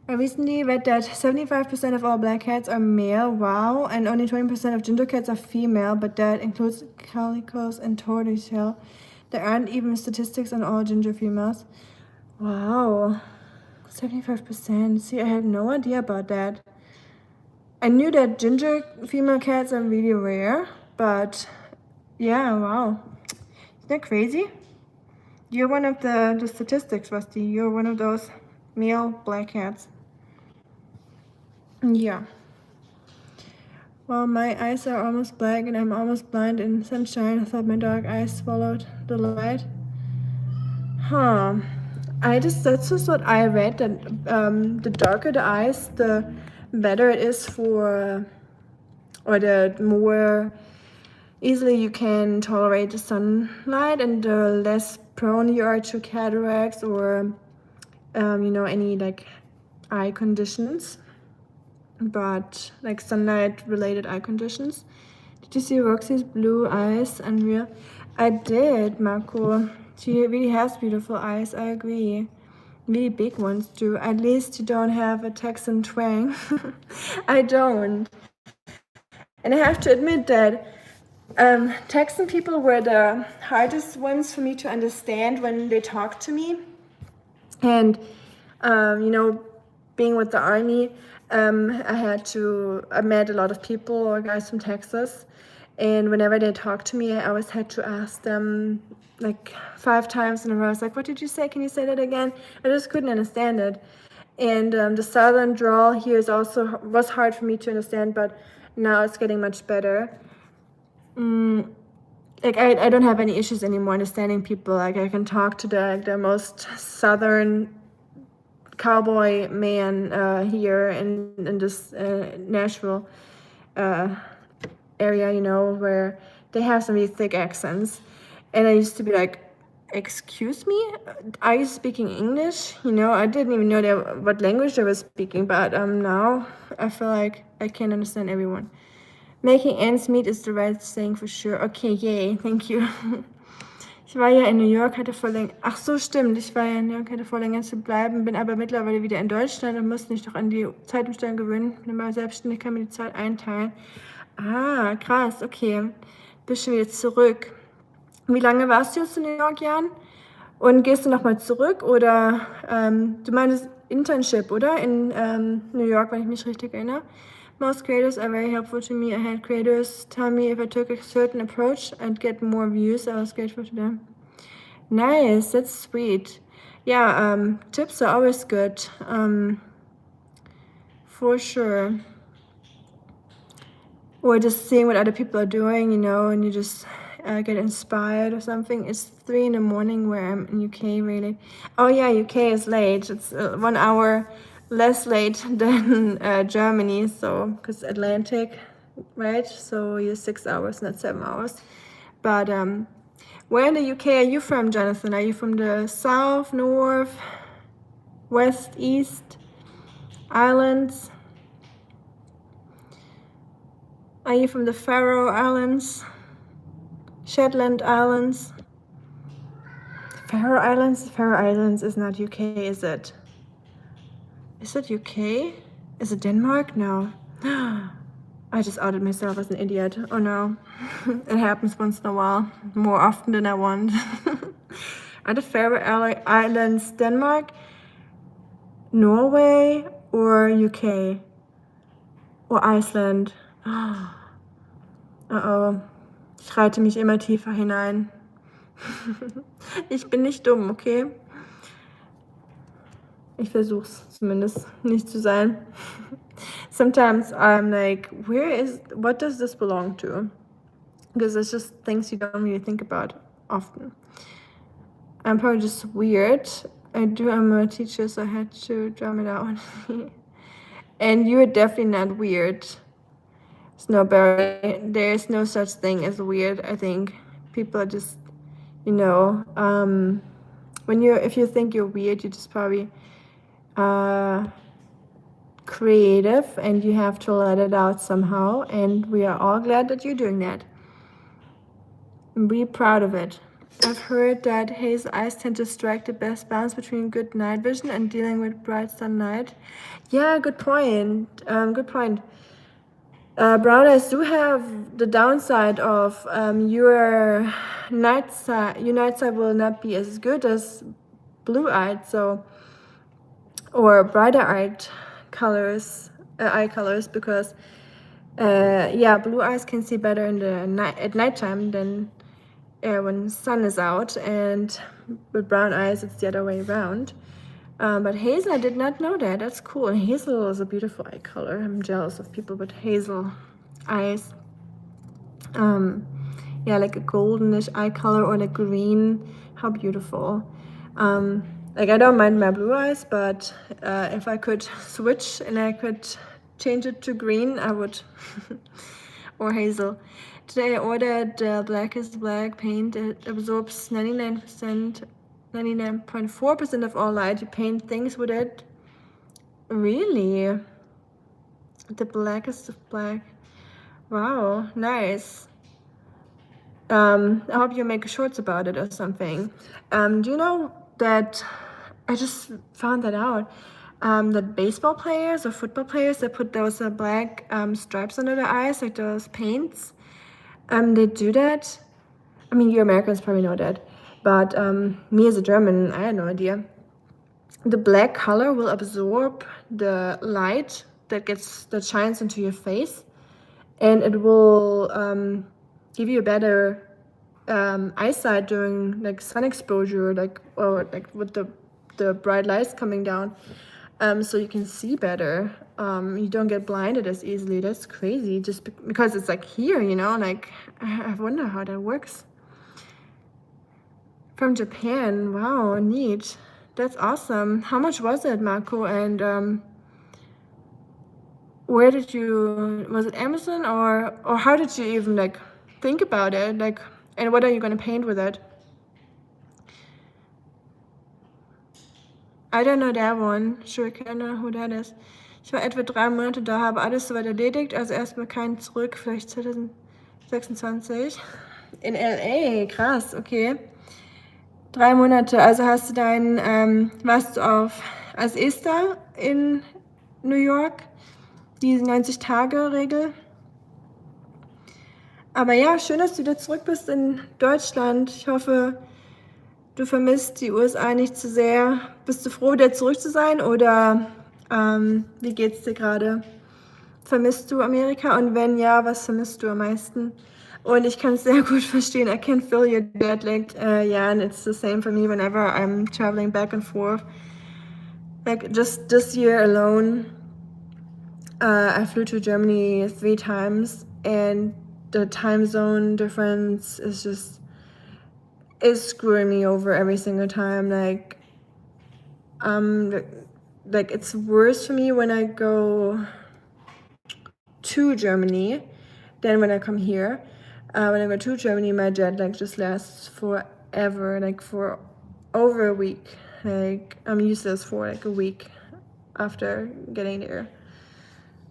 I recently read that 75% of all black cats are male, wow, and only 20% of ginger cats are female, but that includes calicos and tortoiseshell. There aren't even statistics on all ginger females. Wow, 75%. See, I had no idea about that. I knew that ginger female cats are really rare, but yeah, wow. Isn't that crazy? You're one of the statistics, Rusty. You're one of those male black cats. Yeah. Well, my eyes are almost black and I'm almost blind in sunshine. I thought my dark eyes swallowed the light. That's just what I read, that the darker the eyes, the better it is for, or the more, easily you can tolerate the sunlight, and the less prone you are to cataracts or you know, any like eye conditions, but like sunlight related eye conditions. Did you see Roxy's blue eyes? Unreal. I did, Marco. She really has beautiful eyes, I agree. Really big ones too. At least you don't have a Texan twang. I don't. And I have to admit that Texan people were the hardest ones for me to understand when they talk to me. And, you know, being with the army, I met a lot of people or guys from Texas. And whenever they talked to me, I always had to ask them like 5 times in a row. I was like, what did you say? Can you say that again? I just couldn't understand it. And the southern drawl here was hard for me to understand, but now it's getting much better. Like I don't have any issues anymore understanding people. Like I can talk to the most southern cowboy man here in this Nashville area, you know, where they have some really thick accents. And I used to be like, excuse me, are you speaking English? You know, I didn't even know what language they were speaking, but now I feel like I can understand everyone. Making ends meet is the right thing for sure. Okay, yay, thank you. Ich war ja in New York, hatte vor länger, ach so, stimmt, ich war ja in New York, hatte vor länger zu bleiben, bin aber mittlerweile wieder in Deutschland und musste mich noch an die Zeitumstellung gewöhnen. Bin immer selbstständig, kann mir die Zeit einteilen. Ah, krass, okay. Bist schon wieder zurück. Wie lange warst du jetzt in New York, Jan? Und gehst du nochmal zurück oder du meinst Internship, oder? In New York, wenn ich mich richtig erinnere. Most creators are very helpful to me. I had creators tell me if I took a certain approach, I'd get more views. I was grateful to them. Nice, that's sweet. Yeah, tips are always good. For sure. Or just seeing what other people are doing, you know, and you just get inspired or something. It's 3 a.m. where I'm in UK, really. Oh yeah, UK is late. It's 1 hour less late than Germany, so because Atlantic, right? So you're 6 hours, not 7 hours. But where in the UK are you from, Jonathan? Are you from the south, north, west, east, islands? Are you from the Faroe Islands, Shetland Islands? Faroe Islands? Faroe Islands is not UK, is it? Is it UK? Is it Denmark? No. I just outed myself as an idiot. Oh no. It happens once in a while. More often than I want. Are the Faroe Islands Denmark, Norway, or UK? Or Iceland? Uh-oh. Ich reite mich immer tiefer hinein. Ich bin nicht dumm, okay? Ich versuch's zumindest nicht zu sein. Sometimes I'm like, what does this belong to? Because it's just things you don't really think about often. I'm probably just weird. I'm a teacher, so I had to drum it out. And you're definitely not weird, Snowberry. There's no such thing as weird. I think people are just, you know, if you think you're weird, you're just probably creative, and you have to let it out somehow. And we are all glad that you're doing that. And be proud of it. I've heard that hazel eyes tend to strike the best balance between good night vision and dealing with bright sunlight. Yeah, good point. Good point. Brown eyes do have the downside of your night side will not be as good as blue-eyed, or brighter-eyed eye colors, because blue eyes can see better at nighttime than when the sun is out, and with brown eyes it's the other way around. But hazel, I did not know that. That's cool. And hazel is a beautiful eye color. I'm jealous of people with hazel eyes. Yeah, like a goldenish eye color, or like green. How beautiful. Like I don't mind my blue eyes, but if I could switch and I could change it to green, I would. Or hazel. Today I ordered Black is Black paint. It absorbs 99.4% of all light. You paint things with it. Really? The blackest of black. Wow, nice. I hope you make shorts about it or something. Do you know that I just found that out? That baseball players or football players that put those black stripes under their eyes, like those paints, they do that. I mean, you Americans probably know that, but me as a German, I had no idea. The black color will absorb the light that shines into your face, and it will give you a better eyesight during like sun exposure, or with the bright lights coming down, so you can see better. You don't get blinded as easily. That's crazy. Just because it's like here, you know, like I wonder how that works. From Japan, wow, neat. That's awesome. How much was it, Marco? And where did you, was it Amazon, or how did you even like think about it? Like, and what are you gonna paint with it? I don't know that one. Sure, keine, who that is. Ich war etwa 3 Monate da, habe alles soweit erledigt, also erstmal keinen zurück, vielleicht 2026. In LA, krass, okay. 3 Monate, also hast du warst du als Esther in New York, die 90-Tage-Regel. Aber ja, schön, dass du wieder zurück bist in Deutschland. Ich hoffe, du vermisst die USA nicht zu sehr. Bist du froh, wieder zurück zu sein, oder wie geht's dir gerade? Vermisst du Amerika, und wenn ja, was vermisst du am meisten? Und ich kann es sehr gut verstehen. I can feel your jet lag. Yeah, and it's the same for me whenever I'm traveling back and forth. Like just this year alone, I flew to Germany 3 times, and the time zone difference is screwing me over every single time. Like it's worse for me when I go to Germany than when I come here. When I go to Germany, my jet lag just lasts forever, like for over a week. Like I'm useless for like a week after getting there.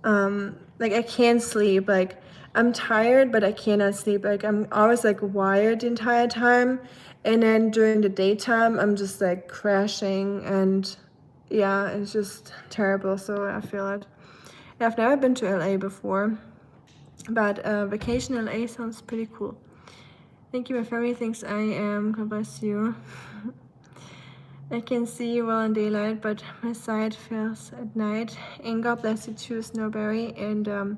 Like I can't sleep. Like I'm tired, but I cannot sleep. Like I'm always like wired the entire time, and then during the daytime I'm just like crashing, and yeah, it's just terrible. So I feel it. I've never been to LA before, but vacation in LA sounds pretty cool. Thank you, my family thinks I am. God bless you. I can see you well in daylight, but my sight fails at night. And God bless you too, Snowberry. And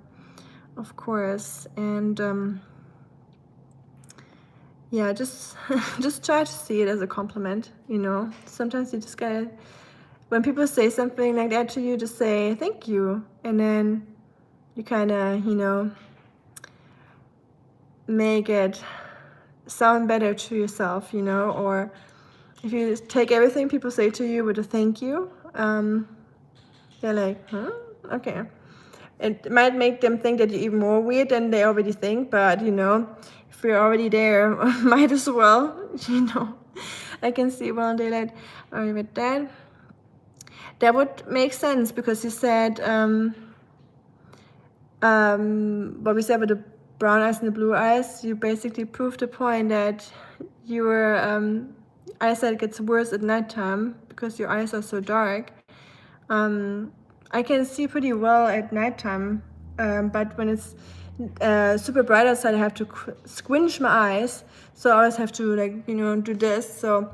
of course, and yeah, just just try to see it as a compliment. You know, sometimes you just gotta, when people say something like that to you, just say thank you, and then you kind of, you know, make it sound better to yourself, you know. Or if you take everything people say to you with a thank you, they're like, huh? Okay. It might make them think that you're even more weird than they already think, but you know, if you're already there, might as well, you know. I can see well in daylight. Already with that. That would make sense, because you said what we said with the brown eyes and the blue eyes. You basically proved the point that your eyesight gets worse at nighttime because your eyes are so dark. I can see pretty well at nighttime, but when it's super bright outside, I have to squinch my eyes, so I always have to, like, you know, do this. So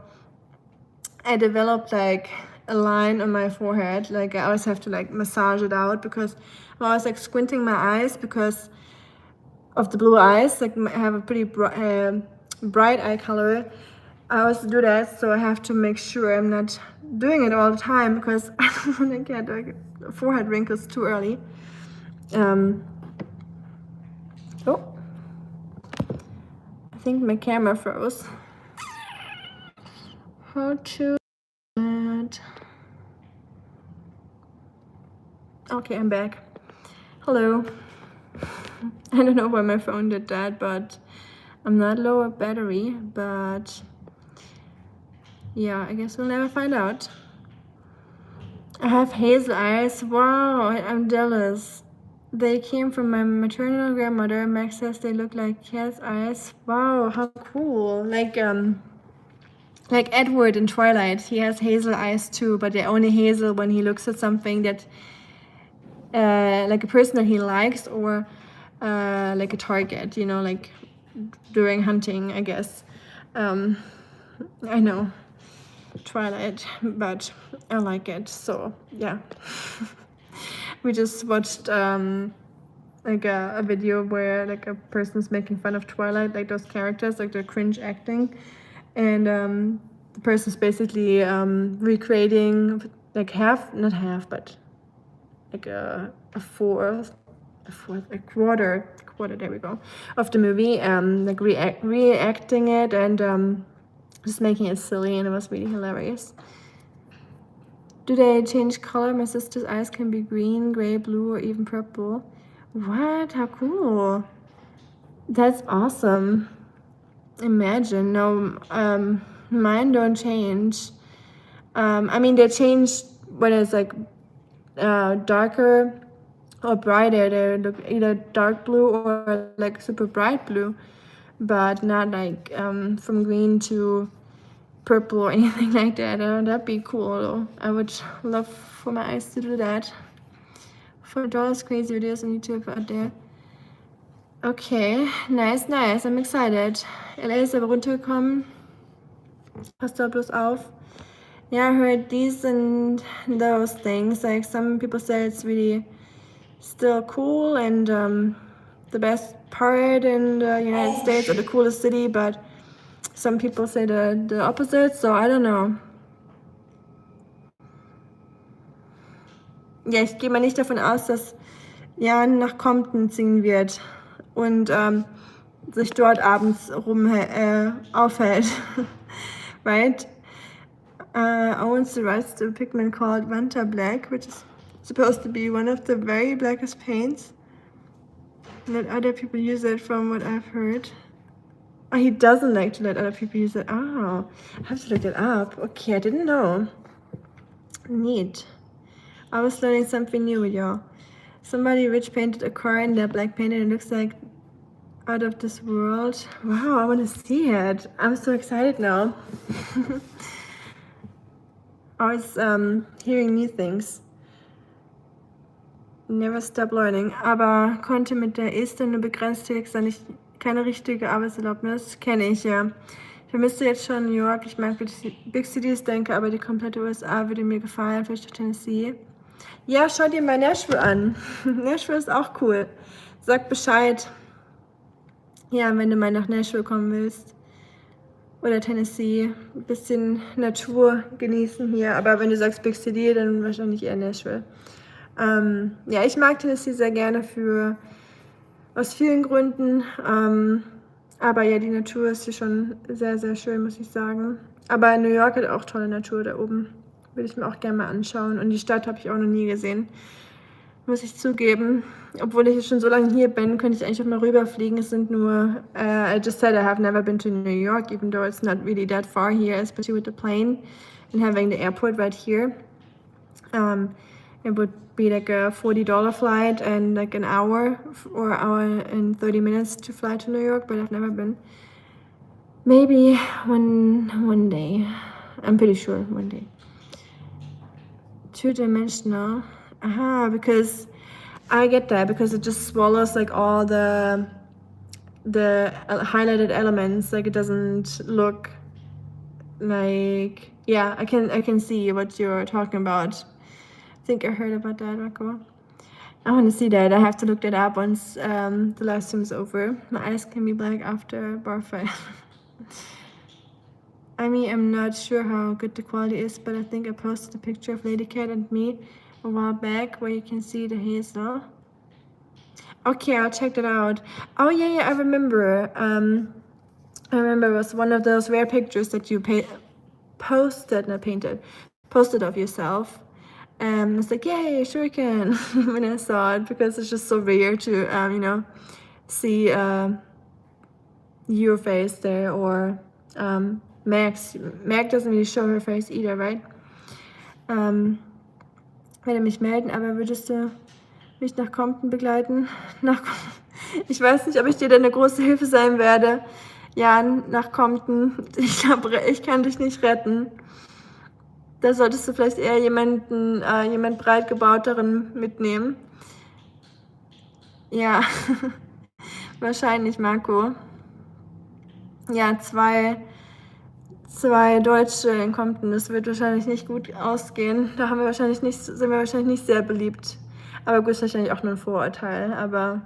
I developed like a line on my forehead. Like I always have to like massage it out, because I'm always like squinting my eyes because of the blue eyes. Like I have a pretty bright eye color. I always do that, so I have to make sure I'm not doing it all the time, because I don't want to get like forehead wrinkles too early. Oh, I think my camera froze. How to that? Okay, I'm back. Hello. I don't know why my phone did that, but I'm not low of battery, but yeah, I guess we'll never find out. I have hazel eyes. Wow, I'm jealous. They came from my maternal grandmother. Max says they look like cat's eyes. Wow, how cool. Like Edward in Twilight, he has hazel eyes too, but they're only hazel when he looks at something that like a person that he likes, or like a target, you know, like during hunting, I guess. I know Twilight, but I like it, so yeah. We just watched like a video where like a person's making fun of Twilight, like those characters, like the cringe acting, and the person's basically recreating like not half, but like a quarter, there we go, of the movie, like reacting it and just making it silly, and it was really hilarious. Do they change color? My sister's eyes can be green, gray, blue, or even purple. What? How cool. That's awesome. Imagine. No, mine don't change. I mean, they change when it's like darker or brighter. They look either dark blue or like super bright blue, but not like from green to purple or anything like that. That'd be cool though. I would love for my eyes to do that. $4 crazy videos on YouTube out there. Okay, nice. I'm excited. LA ist aber runtergekommen. Passt da bloß auf. Yeah, I heard these and those things. Like some people say it's really still cool and the best part in the United States, or the coolest city, but some people say the opposite, so I don't know. Ja, ich gehe mal nicht davon aus, dass Jan nach Compton ziehen wird und sich dort abends aufhält. Right? Owns the rights to a pigment called Vanta Black, which is supposed to be one of the very blackest paints. Let other people use it, from what I've heard. Oh, he doesn't like to let other people use it. Oh, I have to look it up. Okay, I didn't know. Neat. I was learning something new with y'all. Somebody rich painted a car in their black paint and it looks like out of this world. Wow, I want to see it. I'm so excited now. Always hearing new things. Never stop learning. Aber konnte mit der Esther nur begrenzt extra nicht, keine richtige Arbeitserlaubnis. Kenne ich, ja. Ich vermisse jetzt schon New York. Ich mag Big Cities, denke, aber die komplette USA würde mir gefallen. Vielleicht auch Tennessee. Ja, schau dir mal Nashville an. Nashville ist auch cool. Sag Bescheid. Ja, wenn du mal nach Nashville kommen willst. Oder Tennessee. Ein bisschen Natur genießen hier. Aber wenn du sagst Big City, dann wahrscheinlich eher Nashville. Ja, ich mag Tennessee sehr gerne aus vielen Gründen. Aber ja, die Natur ist hier schon sehr, sehr schön, muss ich sagen. Aber New York hat auch tolle Natur da oben. Würde ich mir auch gerne mal anschauen. Und die Stadt habe ich auch noch nie gesehen, muss ich zugeben. Obwohl ich schon so lange hier bin, könnte ich eigentlich auch mal rüberfliegen. Es sind nur, I just said I have never been to New York, even though it's not really that far here, especially with the plane and having the airport right here. It would be like a $40 flight and like an hour or hour and 30 minutes to fly to New York, but I've never been. Maybe one day. I'm pretty sure one day. Two-dimensional. Aha, because I get that, because it just swallows like all the highlighted elements. Like it doesn't look like, yeah, I can see what you're talking about. I think I heard about that, Marco. I want to see that. I have to look that up once the live stream's over. My eyes can be black after bar fight. I mean, I'm not sure how good the quality is, but I think I posted a picture of Lady Cat and me a while back where you can see the hazel. Okay, I'll check that out. Oh yeah, I remember. I remember it was one of those rare pictures that you posted of yourself. I was like, yay, shuriken, when I saw it, because it's just so weird to, see your face there, or Max. Meg doesn't really show her face either, right? Werde mich melden, aber würdest du mich nach Compton begleiten? Ich weiß nicht, ob ich dir da eine große Hilfe sein werde. Jan, nach Compton. Ich glaube, ich kann dich nicht retten. Da solltest du vielleicht eher jemand breit gebauteren mitnehmen. Ja, wahrscheinlich, Marco. Ja, zwei Deutsche in Compton, das wird wahrscheinlich nicht gut ausgehen. Da sind wir wahrscheinlich nicht sehr beliebt. Aber gut, ist wahrscheinlich auch nur ein Vorurteil. Aber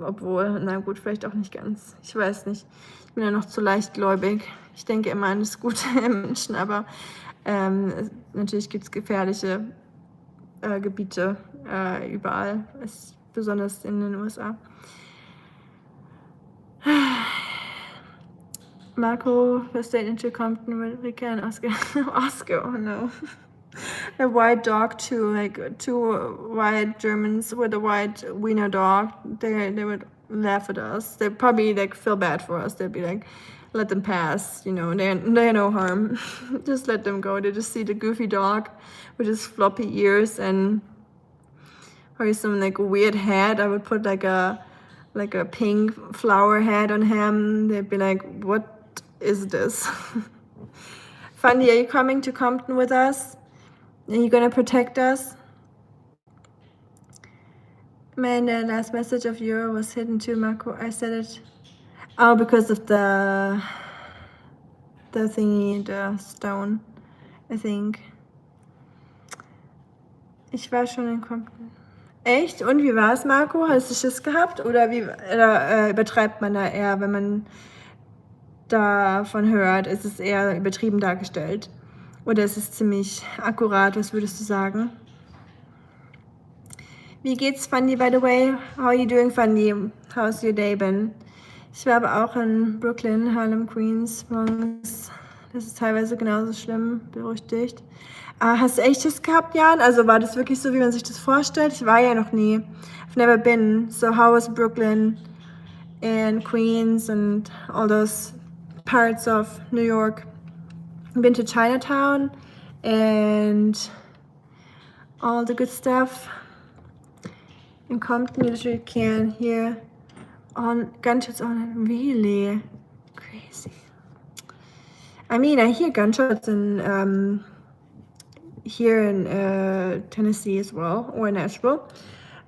obwohl, na gut, vielleicht auch nicht ganz. Ich weiß nicht. Ich bin ja noch zu leichtgläubig. Ich denke immer an das Gute im Menschen, aber natürlich gibt es gefährliche Gebiete überall, besonders in den USA. Marco was stayed into Compton with Rika and Oscar. Oscar, oh no. A white dog too, like two white Germans with a white wiener dog. They would laugh at us. They'd probably like feel bad for us. They'd be like, let them pass, they're no harm. Just let them go. They just see the goofy dog with his floppy ears and probably some like weird hat. I would put like a pink flower hat on him. They'd be like, what is this? Fundy, are you coming to Compton with us? Are you gonna protect us? Man, the last message of yours was hidden too, Marco. I said it. Oh, because of the thingy, the stone, I think. Ich war schon in Compton. Echt? Und wie war es, Marco? Hast du Schiss gehabt? Oder übertreibt man da eher, wenn man davon hört? Ist es eher übertrieben dargestellt? Oder ist es ziemlich akkurat? Was würdest du sagen? Wie geht's, Fundy, by the way? How are you doing, Fundy? How's your day been? Ich war aber auch in Brooklyn, Harlem, Queens. Morgens. Das ist teilweise genauso schlimm, berüchtigt. Hast du echt Schiss gehabt, Jan? Also war das wirklich so, wie man sich das vorstellt? Ich war ja noch nie. I've never been. So how was Brooklyn and Queens and all those parts of New York? I've been to Chinatown and all the good stuff. In Compton, you literally can hear gunshots on. Really crazy. I mean, I hear gunshots here in Tennessee as well, or Nashville.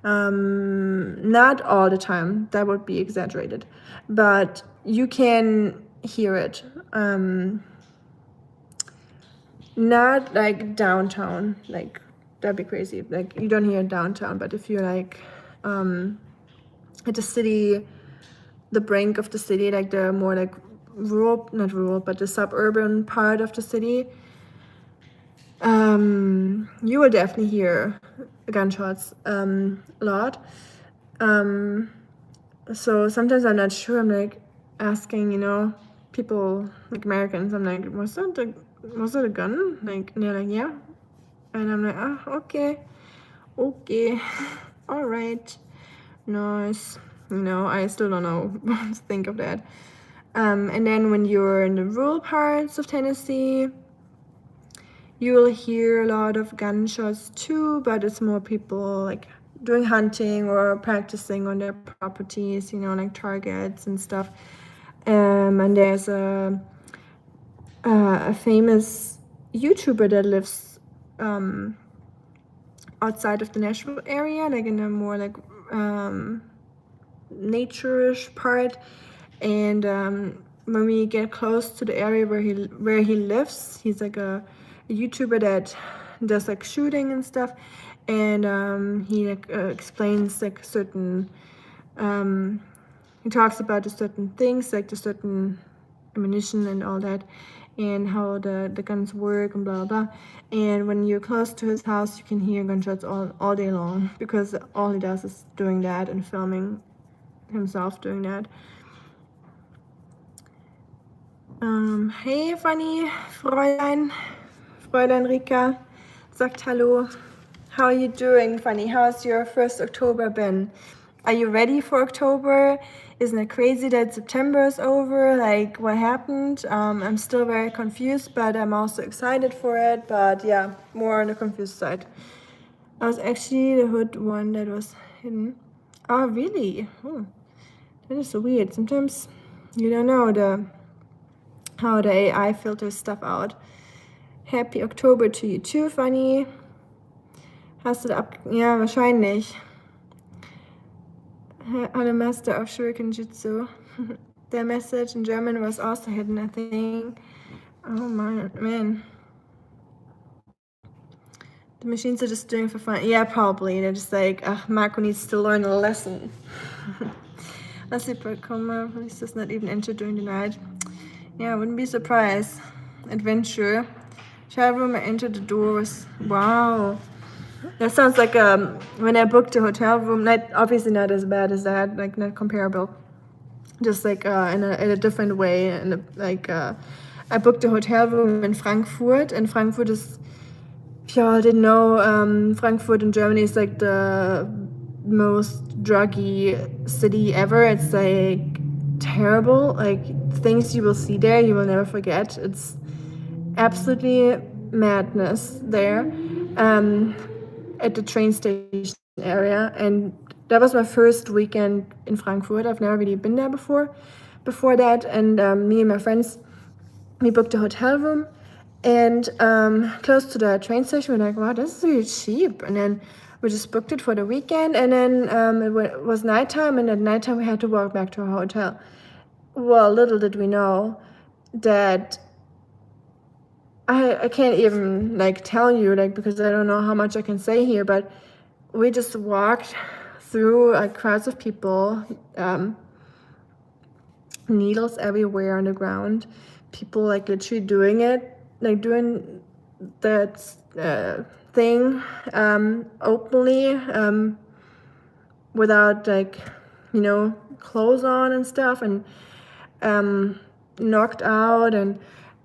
Not all the time, that would be exaggerated, but you can hear it. Not like downtown, like that'd be crazy. Like you don't hear it downtown, but if you're like at the city, the brink of the city, like the more like not rural, but the suburban part of the city, you will definitely hear gunshots a lot. So sometimes I'm not sure. I'm like asking, people like Americans. I'm like, was that a gun? Like, and they're like, yeah. And I'm like, okay, all right, nice. I still don't know what to think of that. And then when you're in the rural parts of Tennessee, you'll hear a lot of gunshots too, but it's more people like doing hunting or practicing on their properties, like targets and stuff. And there's a famous YouTuber that lives outside of the Nashville area, like in a more like nature-ish part. And when we get close to the area where he lives, he's like a YouTuber that does like shooting and stuff, and he explains like certain he talks about the certain things, like the certain ammunition and all that, and how the guns work and blah blah. And when you're close to his house, you can hear gunshots all day long, because all he does is doing that and filming himself doing that. Hey Fanny, Fräulein Rika sagt Hallo. How are you doing, Fanny? How's your first October been? Are you ready for October? Isn't it crazy that September is over? Like, what happened? I'm still very confused, but I'm also excited for it. But yeah, more on the confused side. I was actually the hood one that was hidden. Oh, really? Oh, that is so weird. Sometimes you don't know how the AI filters stuff out. Happy October to you too, Fanny. Hast du da ja, wahrscheinlich. I'm a master of Shuriken Jutsu. The message in German was also hidden, I think. Oh man. The machines are just doing for fun. Yeah, probably. They're just like, Marco needs to learn a lesson. A super coma, police does not even enter during the night. Yeah, I wouldn't be surprised. Adventure. Chat room, I entered the doors. Wow. That sounds like when I booked a hotel room, obviously not as bad as that, like not comparable. Just like in a different way. And I booked a hotel room in Frankfurt, and Frankfurt is, if y'all didn't know, Frankfurt in Germany is like the most druggy city ever. It's like terrible. Like things you will see there, you will never forget. It's absolutely madness there. At the train station area, and that was my first weekend in Frankfurt. I've never really been there before that, and me and my friends, we booked a hotel room, and close to the train station. We're like, wow, this is really cheap. And then we just booked it for the weekend, and then it was nighttime, and at nighttime we had to walk back to our hotel. Well, little did we know that I can't even like tell you, like, because I don't know how much I can say here, but we just walked through crowds of people, needles everywhere on the ground, people like literally doing it, like doing that thing openly, without like, clothes on and stuff, and knocked out and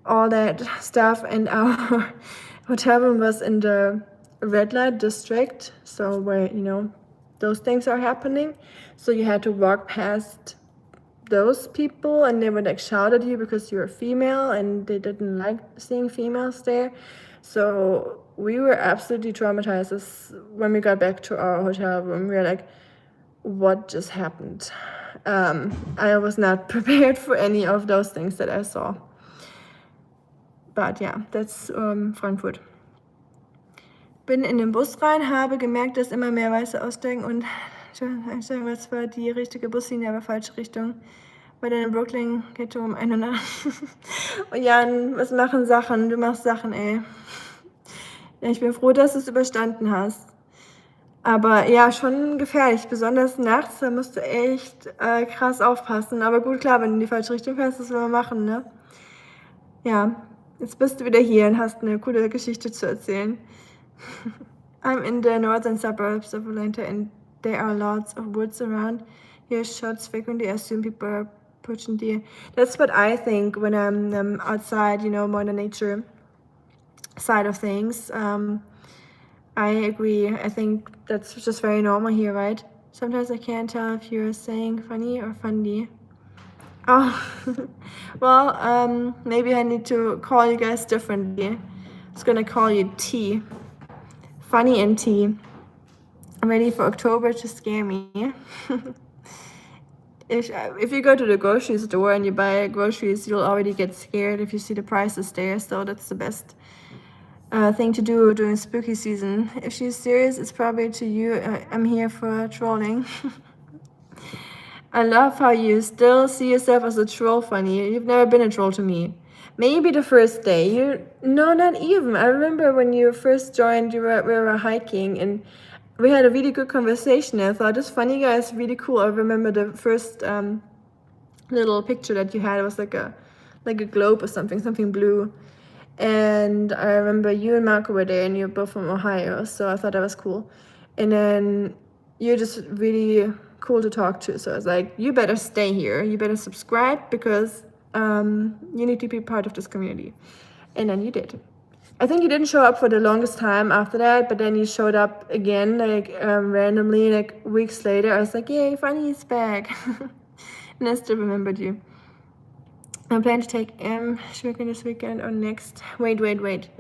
all that stuff. And our hotel room was in the red light district, so where those things are happening, so you had to walk past those people, and they would like shout at you because you're a female, and they didn't like seeing females there. So we were absolutely traumatized when we got back to our hotel room. We were like, what just happened? I was not prepared for any of those things that I saw. But yeah, that's Frankfurt. Bin in den Bus rein, habe gemerkt, dass immer mehr Weiße aussteigen und einsteigen, was war die richtige Buslinie, aber falsche Richtung. Bei dann in Brooklyn geht um 100. Und Jan, was machen Sachen? Du machst Sachen, ey. Ja, ich bin froh, dass du es überstanden hast. Aber ja, schon gefährlich, besonders nachts, da musst du echt krass aufpassen. Aber gut, klar, wenn du in die falsche Richtung fährst, das will man machen, ne? Ja, jetzt bist du wieder hier und hast eine coole Geschichte zu erzählen. I'm in the northern suburbs of Atlanta, and there are lots of woods around. Here, shots frequently. I assume people are pushing deer. That's what I think when I'm outside, more the nature side of things. I agree. I think that's just very normal here, right? Sometimes I can't tell if you're saying funny or fundy. Oh, well, maybe I need to call you guys differently. I was gonna call you T. Funny and T. I'm ready for October to scare me. If you go to the grocery store and you buy groceries, you'll already get scared if you see the prices there, so that's the best thing to do during spooky season. If she's serious, it's probably to you. I'm here for trolling. I love how you still see yourself as a troll, Funny. You've never been a troll to me. Maybe the first day. No, not even. I remember when you first joined, we were hiking, and we had a really good conversation. I thought this funny guy is really cool. I remember the first little picture that you had. It was like a globe or something blue. And I remember you and Marco were there, and you're both from Ohio, so I thought that was cool. And then you're just really cool to talk to, so I was like, you better stay here. You better subscribe, because you need to be part of this community. And then you did. I think you didn't show up for the longest time after that, but then you showed up again, like randomly, like weeks later. I was like, yay, finally he's back. And I still remembered you. I plan to take Schmücken this weekend or next. Wait.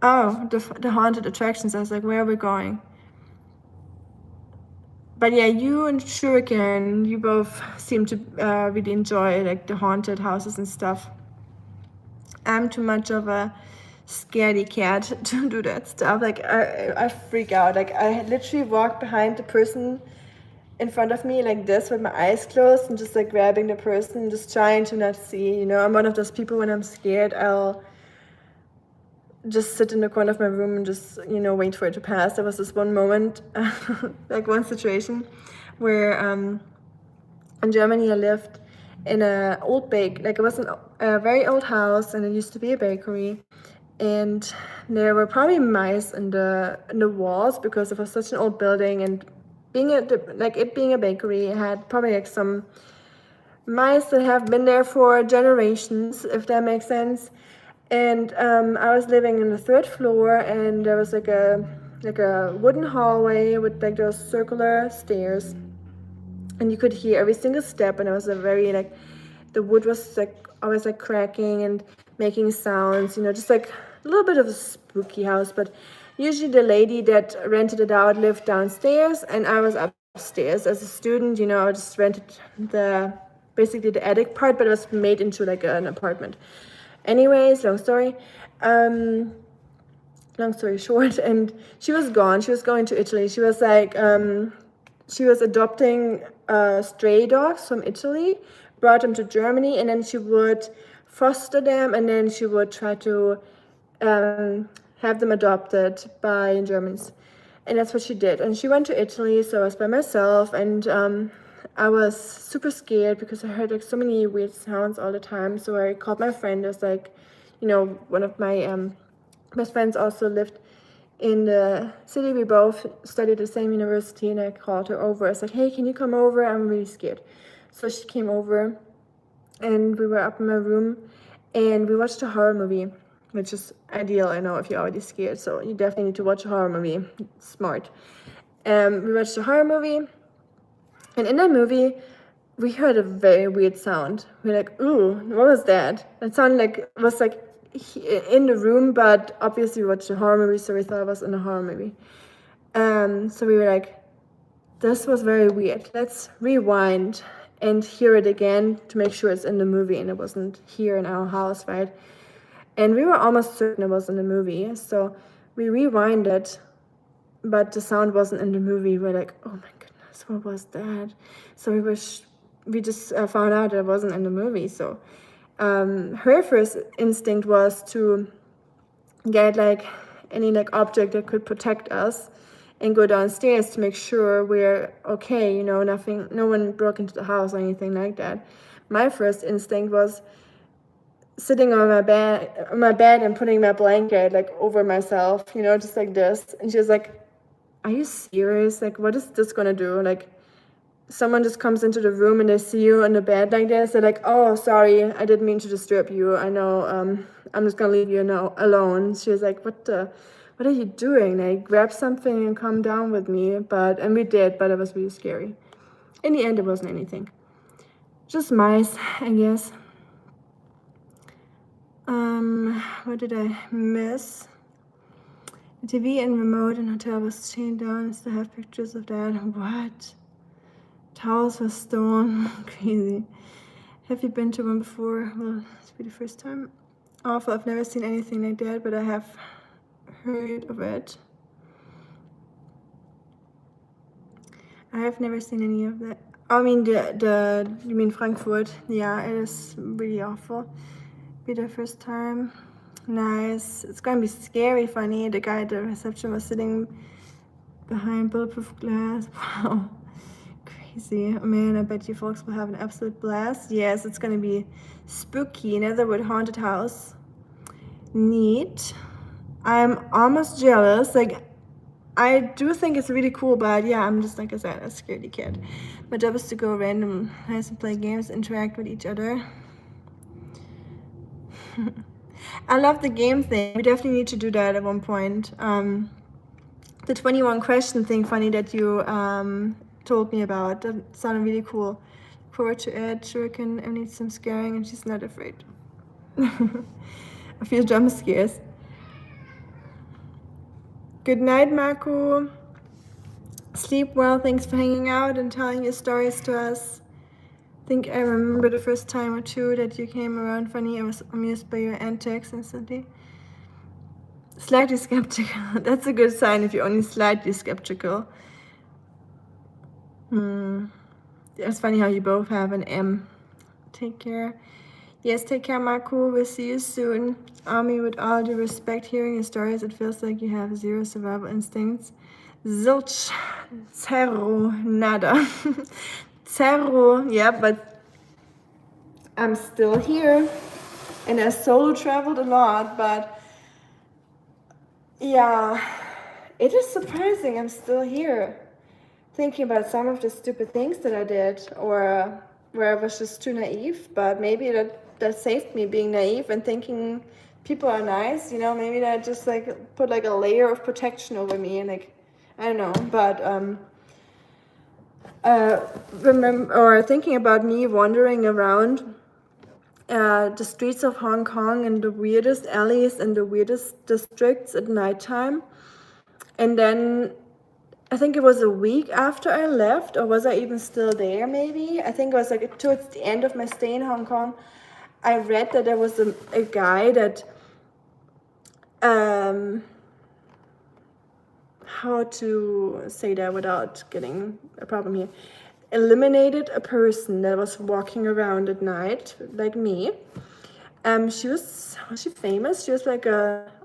Oh, the haunted attractions. I was like, where are we going? But yeah, you and Shuriken, you both seem to really enjoy like the haunted houses and stuff. I'm too much of a scaredy cat to do that stuff. Like I freak out. Like I literally walk behind the person in front of me like this with my eyes closed and just like grabbing the person, just trying to not see. You know, I'm one of those people when I'm scared, I'll just sit in the corner of my room and just, you know, wait for it to pass. There was this one moment, like one situation where in Germany I lived in a old like it was a very old house and it used to be a bakery, and there were probably mice in the walls because it was such an old building, and being a bakery, it had probably like some mice that have been there for generations, if that makes sense. And I was living in the 3rd floor, and there was like a wooden hallway with like those circular stairs, and you could hear every single step, and it was a very like the wood was like always like cracking and making sounds, you know, just like a little bit of a spooky house. But usually the lady that rented it out lived downstairs, and I was upstairs as a student. You know, I just rented basically the attic part, but it was made into like an apartment. Anyways, long story short, and she was gone. She was going to Italy. She was like she was adopting stray dogs from Italy, brought them to Germany, and then she would foster them, and then she would try to have them adopted by Germans. And that's what she did. And she went to Italy, so I was by myself, and I was super scared because I heard like so many weird sounds all the time. So I called my friend. It was like, you know, one of my best friends also lived in the city. We both studied at the same university, and I called her over. I was like, hey, can you come over? I'm really scared. So she came over, and we were up in my room, and we watched a horror movie, which is ideal, I know, if you're already scared. So you definitely need to watch a horror movie. It's smart. We watched a horror movie, and in that movie, we heard a very weird sound. We were like, ooh, what was that? It sounded like it was like in the room, but obviously we watched a horror movie, so we thought it was in a horror movie. So we were like, this was very weird. Let's rewind and hear it again to make sure it's in the movie and it wasn't here in our house, right? And we were almost certain it was in the movie. So we rewinded, but the sound wasn't in the movie. We're like, oh my goodness, what was that? So we just found out it wasn't in the movie. So her first instinct was to get like any like object that could protect us and go downstairs to make sure we're okay, you know, no one broke into the house or anything like that. My first instinct was sitting on my bed and putting my blanket like over myself, you know, just like this. And she was like, are you serious? Like, what is this gonna do? Like, someone just comes into the room and they see you on the bed like this. They're like, oh, sorry, I didn't mean to disturb you. I know, I'm just gonna leave you alone. She was like, what are you doing? Like, grab something and come down with me. And we did, but it was really scary. In the end, it wasn't anything. Just mice, I guess. What did I miss? The TV and remote and hotel was chained down. I still have pictures of that. What? Towels were stolen. Crazy. Have you been to one before? Well, it's be the first time. Awful. I've never seen anything like that, but I have heard of it. I have never seen any of that. I mean, you mean Frankfurt? Yeah, it is really awful. Be the first time. Nice. It's gonna be scary funny. The guy at the reception was sitting behind bulletproof glass. Wow. Crazy. Oh man, I bet you folks will have an absolute blast. Yes, it's gonna be spooky. Netherwood Haunted House. Neat. I'm almost jealous. Like, I do think it's really cool, but yeah, I'm just, like I said, a scaredy cat. My job is to go random places and play games, interact with each other. I love the game thing. We definitely need to do that at one point. The 21 question thing, funny that you told me about. That sounded really cool. Look forward to it. Shuriken needs some scaring and she's not afraid. I feel jump scares. Good night, Marco. Sleep well. Thanks for hanging out and telling your stories to us. I think I remember the first time or two that you came around funny. I was amused by your antics instantly. Slightly skeptical. That's a good sign if you're only slightly skeptical. It's funny how you both have an M. Take care. Yes, take care, Marco. We'll see you soon. Army, with all due respect, hearing your stories, it feels like you have zero survival instincts. Zilch. Zero. Nada. Zero. Yeah, but I'm still here. And I solo traveled a lot, but yeah, it is surprising I'm still here. Thinking about some of the stupid things that I did, or where I was just too naive, but maybe that saved me being naive and thinking people are nice, you know, maybe that just like put like a layer of protection over me, and like, I don't know, but thinking about me wandering around the streets of Hong Kong in the weirdest alleys and the weirdest districts at nighttime, and then I think it was a week after I left, or was I even still there maybe? I think it was like towards the end of my stay in Hong Kong. I read that there was a guy that, how to say that without getting a problem here, eliminated a person that was walking around at night, like me. Was she famous? She was like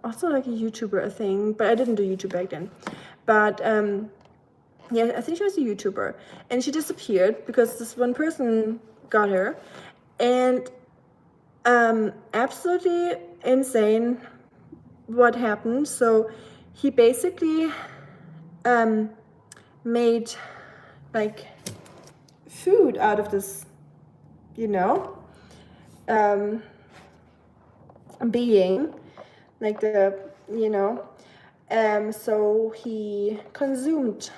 also like a YouTuber, I think, but I didn't do YouTube back then. But yeah, I think she was a YouTuber, and she disappeared because this one person got her, and absolutely insane what happened. So he basically made like food out of this, you know, being, like the, you know, so he consumed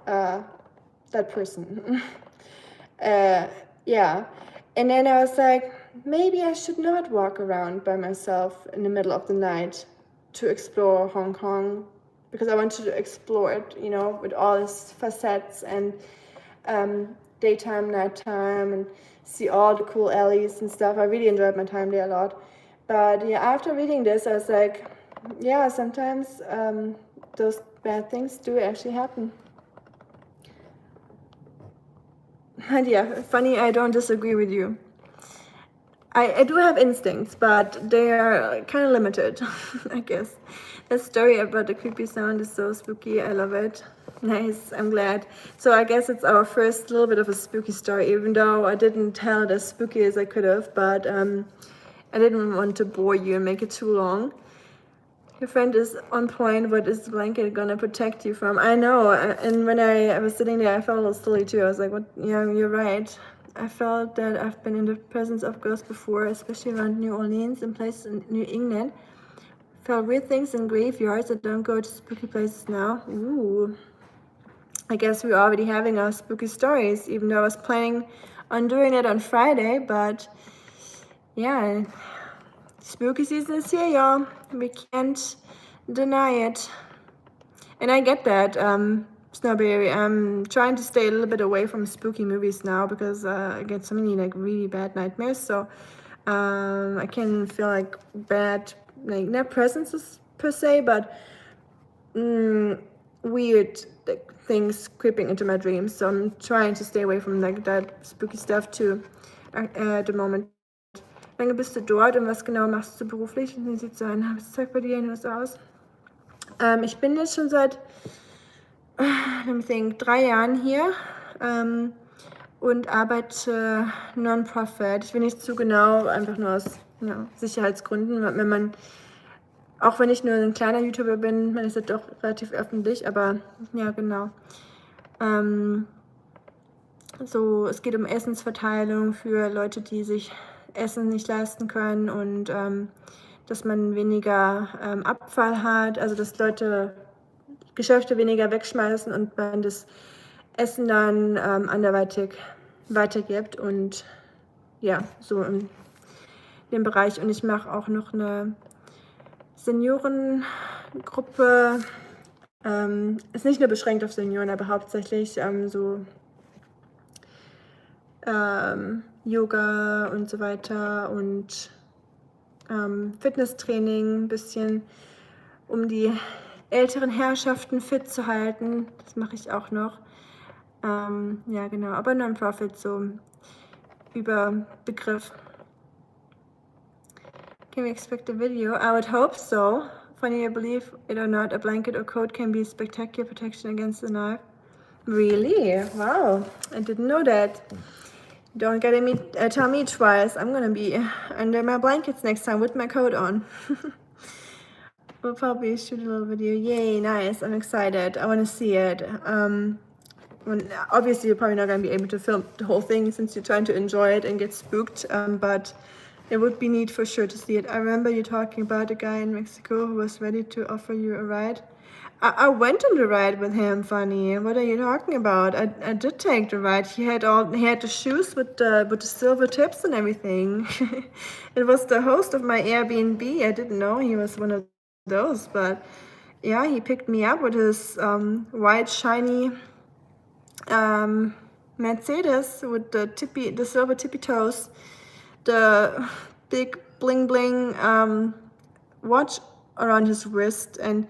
that person. Yeah, and then I was like, maybe I should not walk around by myself in the middle of the night to explore Hong Kong, because I wanted to explore it, you know, with all its facets and daytime, nighttime, and see all the cool alleys and stuff. I really enjoyed my time there a lot. But yeah, after reading this, I was like, yeah, sometimes those bad things do actually happen. And yeah, funny, I don't disagree with you. I do have instincts, but they are kind of limited, I guess. The story about the creepy sound is so spooky. I love it. Nice, I'm glad. So I guess it's our first little bit of a spooky story, even though I didn't tell it as spooky as I could have, but I didn't want to bore you and make it too long. Your friend is on point. What is the blanket gonna protect you from? I know, and when I was sitting there, I felt a little silly too. I was like, what? Yeah, you're right. I felt that I've been in the presence of ghosts before, especially around New Orleans and places in New England. Felt weird things in graveyards. I don't go to spooky places now. Ooh. I guess we're already having our spooky stories, even though I was planning on doing it on Friday, but yeah, spooky season is here, y'all. We can't deny it. And I get that, Snowberry. I'm trying to stay a little bit away from spooky movies now because I get so many like really bad nightmares. So I can feel like bad, like not presences per se, but weird like, things creeping into my dreams. So I'm trying to stay away from like that spooky stuff too at the moment. Wie lange bist du dort und was genau machst du beruflich? Wie sieht so ein Arbeitstag bei dir in den USA aus? Ich bin jetzt schon seit, let me think, 3 Jahren hier und arbeite Non-Profit. Ich will nicht zu genau, einfach nur aus Sicherheitsgründen, wenn man, auch wenn ich nur ein kleiner YouTuber bin, man ist ja doch relativ öffentlich, aber ja, genau. So, es geht um Essensverteilung für Leute, die sich Essen nicht leisten können, und dass man weniger Abfall hat, also dass Geschäfte weniger wegschmeißen und man das Essen dann anderweitig weitergibt und ja, so in dem Bereich. Und ich mache auch noch eine Seniorengruppe, ist nicht nur beschränkt auf Senioren, aber hauptsächlich Yoga und so weiter und Fitnesstraining ein bisschen, um die älteren Herrschaften fit zu halten. Das mache ich auch noch. Ja, genau, aber Non-Profit, so über Begriff. Can we expect a video? I would hope so. Funny, I believe it or not, a blanket or coat can be a spectacular protection against the knife. Really? Wow, I didn't know that. Don't tell me twice. I'm gonna be under my blankets next time with my coat on. We'll probably shoot a little video. Yay, nice. I'm excited. I want to see it. Obviously, you're probably not going to be able to film the whole thing since you're trying to enjoy it and get spooked, but it would be neat for sure to see it. I remember you talking about a guy in Mexico who was ready to offer you a ride. I went on the ride with him, Funny. What are you talking about? I did take the ride. He had the shoes with the silver tips and everything. It was the host of my Airbnb. I didn't know he was one of those, but yeah, he picked me up with his white shiny Mercedes with the silver tippy toes, the big bling bling watch around his wrist, and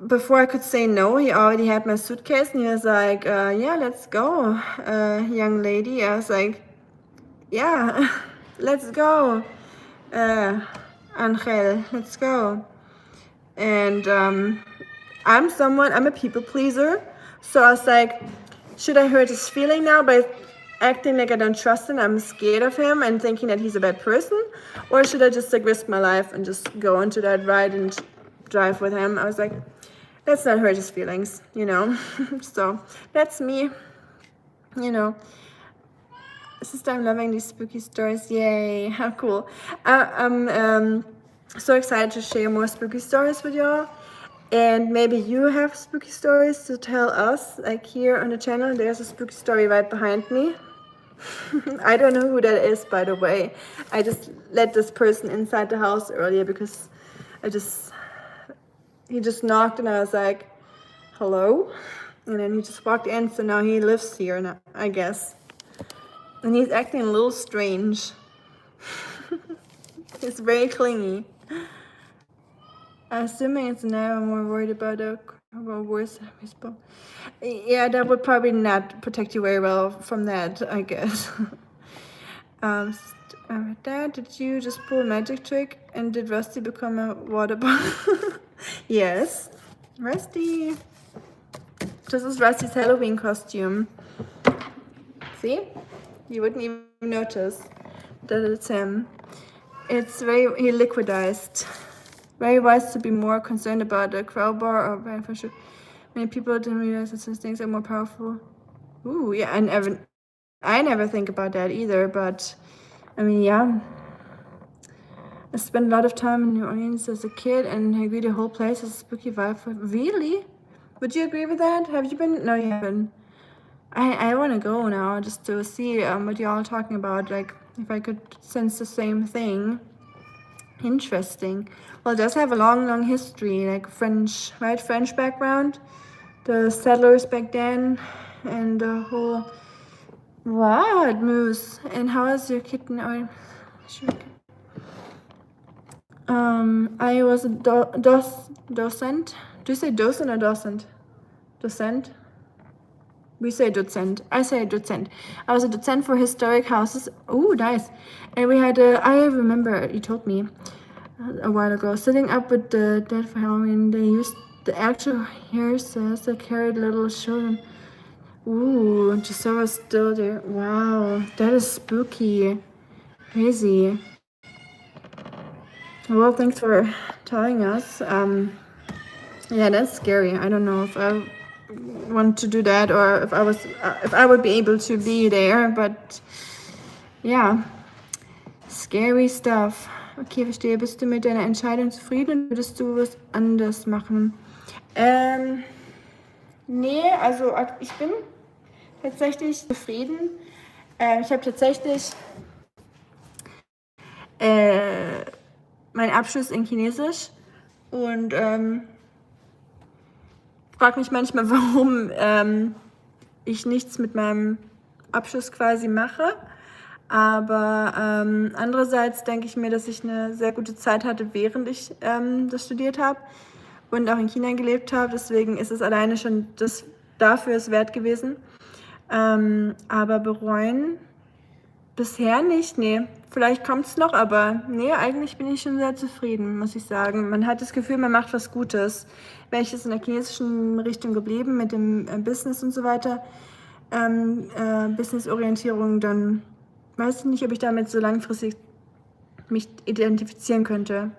before I could say no, he already had my suitcase, and he was like, yeah, let's go, young lady. I was like, yeah, let's go, Angel, let's go. And I'm a people pleaser, so I was like, should I hurt his feeling now by acting like I don't trust him, I'm scared of him and thinking that he's a bad person? Or should I just risk my life and just go into that ride and drive with him? I was like, let's not hurt his feelings, So that's me, Sister, I'm loving these spooky stories. Yay, how cool. I'm so excited to share more spooky stories with y'all. And maybe you have spooky stories to tell us, like here on the channel. There's a spooky story right behind me. I don't know who that is, by the way. I just let this person inside the house earlier because he just knocked and I was like, hello? And then he just walked in, so now he lives here, now, I guess. And he's acting a little strange. He's very clingy. Assuming it's now, I'm more worried about worse. Yeah, that would probably not protect you very well from that, I guess. Dad, did you just pull a magic trick and did Rusty become a water bottle? Yes, Rusty. This is Rusty's Halloween costume. See? You wouldn't even notice that it's him. He liquidized. Very wise to be more concerned about a crowbar or for sure. Many people didn't realize that such things are more powerful. Ooh, yeah, I never think about that either, but I mean, yeah. I spent a lot of time in New Orleans as a kid and I agree the whole place has a spooky vibe. Really? Would you agree with that? Have you been? No, you haven't. I want to go now just to see what y'all are talking about, like if I could sense the same thing. Interesting. Well, it does have a long history, like French background, the settlers back then, and the whole. Wow, it moves. And how is your kitten? I was a docent. Do you say docent or docent? Docent? We say docent. I say docent. I was a docent for historic houses. Oh, nice. And we had I remember you told me a while ago, sitting up with the dead for Halloween. They used the actual hearses that carried little children. Ooh, Giselle was still there. Wow, that is spooky. Crazy. Well, thanks for telling us. Yeah, that's scary. I don't know if I want to do that or if I would be able to be there, but yeah, scary stuff. Okay, verstehe. Bist du mit deiner Entscheidung zufrieden oder würdest du was anders machen? Nee, also ich bin tatsächlich zufrieden. Ich habe tatsächlich meinen Abschluss in Chinesisch und frage mich manchmal, warum ich nichts mit meinem Abschluss quasi mache. Aber andererseits denke ich mir, dass ich eine sehr gute Zeit hatte, während ich das studiert habe und auch in China gelebt habe. Deswegen ist es alleine schon dafür es wert gewesen. Aber bereuen bisher nicht, nee. Vielleicht kommt es noch, aber nee, eigentlich bin ich schon sehr zufrieden, muss ich sagen. Man hat das Gefühl, man macht was Gutes. Wäre ich jetzt in der chinesischen Richtung geblieben mit dem Business und so weiter, Business-Orientierung, dann weiß ich nicht, ob ich damit so langfristig mich identifizieren könnte.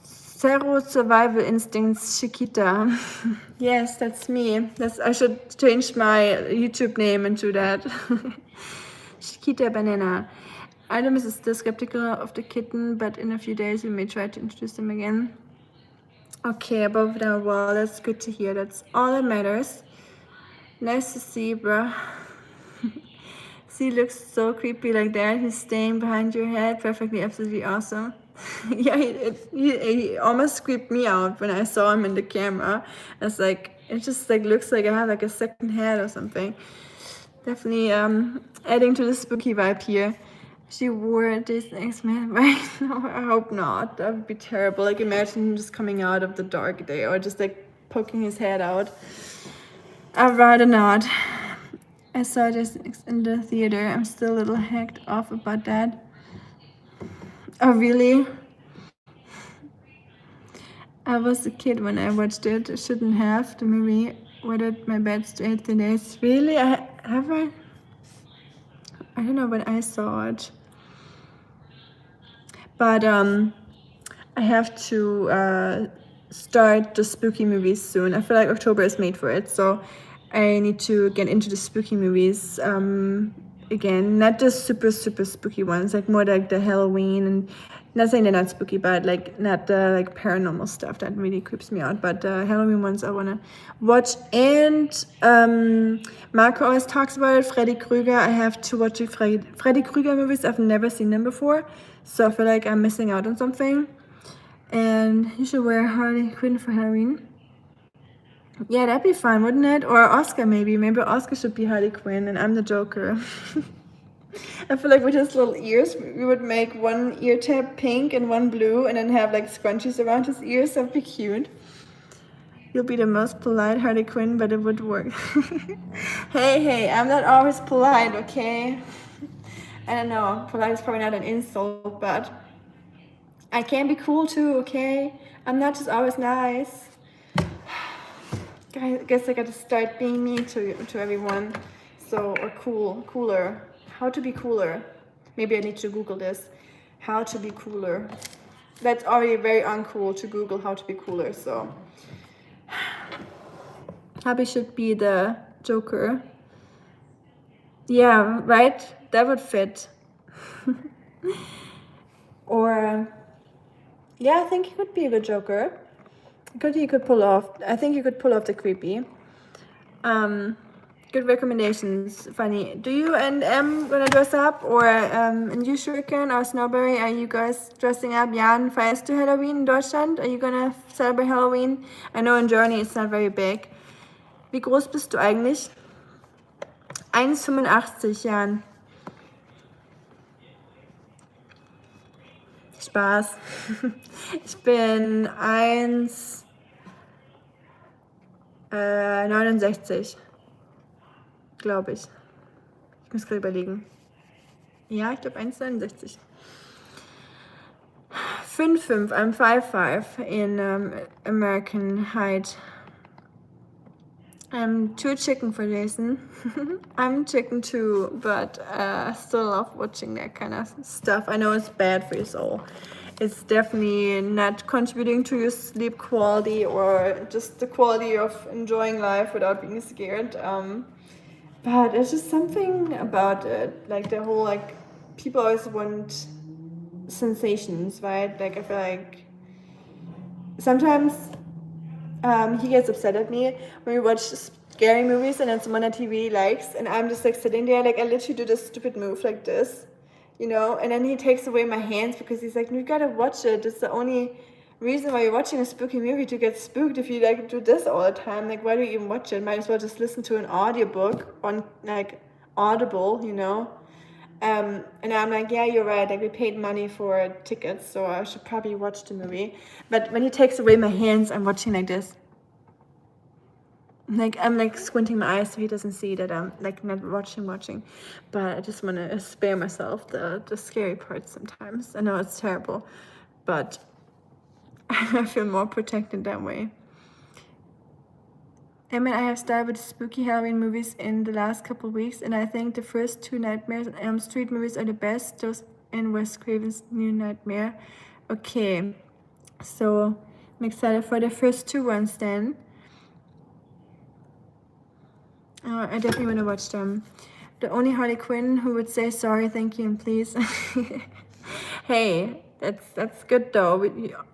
Zero Survival Instincts Chiquita. Yes, that's me. I should change my YouTube name into that. Chiquita Banana. Adam is still skeptical of the kitten, but in a few days we may try to introduce them again. Okay, above the wall, that's good to hear. That's all that matters. Nice to see, bro. He looks so creepy like that. He's staying behind your head. Perfectly, absolutely awesome. Yeah, he almost creeped me out when I saw him in the camera. It's like, it just like looks like I have like a second head or something. Definitely adding to the spooky vibe here. She wore this X-Men right now. I hope not. That would be terrible. Like imagine him just coming out of the dark day or just like poking his head out. I'd rather not. I saw this in the theater. I'm still a little hacked off about that. Oh, really? I was a kid when I watched it. I shouldn't have. The movie wetted my bed straight 10 days. Really? I don't know when I saw it. But I have to start the spooky movies soon. I feel like October is made for it, so I need to get into the spooky movies again. Not the super spooky ones, like more like the Halloween, and not saying they're not spooky, but like not the like paranormal stuff that really creeps me out. But the Halloween ones I wanna watch. And Marco always talks about it. Freddy Krueger. I have to watch the Freddy Krueger movies. I've never seen them before, so I feel like I'm missing out on something. And you should wear Harley Quinn for Halloween. Yeah, that'd be fun, wouldn't it? Or Oscar, maybe. Maybe Oscar should be Harley Quinn and I'm the Joker. I feel like with his little ears, we would make one ear tab pink and one blue and then have like scrunchies around his ears. That'd be cute. You'll be the most polite Harley Quinn, but it would work. Hey, I'm not always polite, okay? I don't know, polite is probably not an insult, but I can be cool too, okay? I'm not just always nice. I guess I gotta start being mean to everyone. So, or cooler. How to be cooler. Maybe I need to Google this. How to be cooler. That's already very uncool to Google how to be cooler, so. Happy should be the Joker. Yeah, right? That would fit. Or, yeah, I think he could be a good Joker. I think you could pull off the creepy. Good recommendations, Fanny. Do you and Em gonna dress up, or and you Shuriken or Snowberry, are you guys dressing up? Jan, feierst du Halloween in Deutschland? Are you gonna celebrate Halloween? I know in Germany it's not very big. Wie groß bist du eigentlich? 1,85, Jan. Spaß. Ich bin 1,69. Glaube ich. Ich muss gerade überlegen. Ja, ich glaube 1,69. 5'5", I'm 5'5" in American height. I'm too chicken for Jason. I'm chicken too, but I still love watching that kind of stuff. I know it's bad for your soul. It's definitely not contributing to your sleep quality or just the quality of enjoying life without being scared. But it's just something about it. Like the whole, like, people always want sensations, right? Like I feel like sometimes he gets upset at me when we watch scary movies and then someone on TV likes, and I'm just like sitting there, like I literally do this stupid move like this, you know, and then he takes away my hands because he's like, you gotta watch it. It's the only reason why you're watching a spooky movie, to get spooked. If you like do this all the time, like why do you even watch it? Might as well just listen to an audiobook on like Audible, you know. And I'm like, yeah, you're right. Like we paid money for tickets, so I should probably watch the movie. But when he takes away my hands, I'm watching like this. Like I'm like squinting my eyes so he doesn't see that I'm like not watching. But I just want to spare myself the scary parts sometimes. I know it's terrible, but I feel more protected that way. I mean, I have started with spooky Halloween movies in the last couple of weeks, and I think the first two Nightmares on Elm Street movies are the best. Those and Wes Craven's New Nightmare. Okay, so I'm excited for the first two ones then. I definitely want to watch them. The only Harley Quinn who would say sorry, thank you, and please. Hey, that's good though.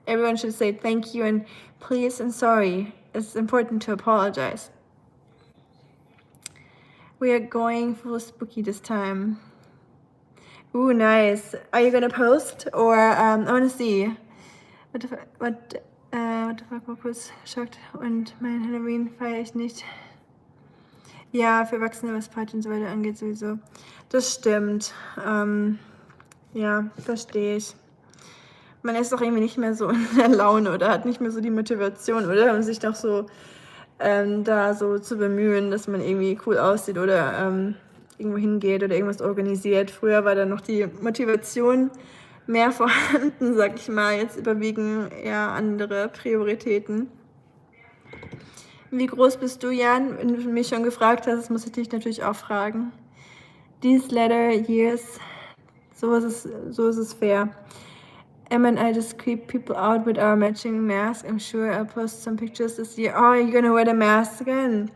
Everyone should say thank you and please and sorry. It's important to apologize. We are going full spooky this time. Ooh, nice. Are you gonna post or I want to see. What the fuck was schockt und mein Halloween feiere ich nicht. Ja, für Erwachsene, was Party und so weiter angeht, sowieso. Das stimmt. Ja, verstehe ich. Man ist doch irgendwie nicht mehr so in der Laune oder hat nicht mehr so die Motivation, oder? Um sich doch so da so zu bemühen, dass man irgendwie cool aussieht oder irgendwo hingeht oder irgendwas organisiert. Früher war da noch die Motivation mehr vorhanden, sag ich mal. Jetzt überwiegen eher andere Prioritäten. Wie groß bist du, Jan? Wenn du mich schon gefragt hast, muss ich dich natürlich auch fragen. These latter years, so ist es fair. Emma and I just creep people out with our matching mask. I'm sure I'll post some pictures this year. Oh, you're gonna wear the mask again?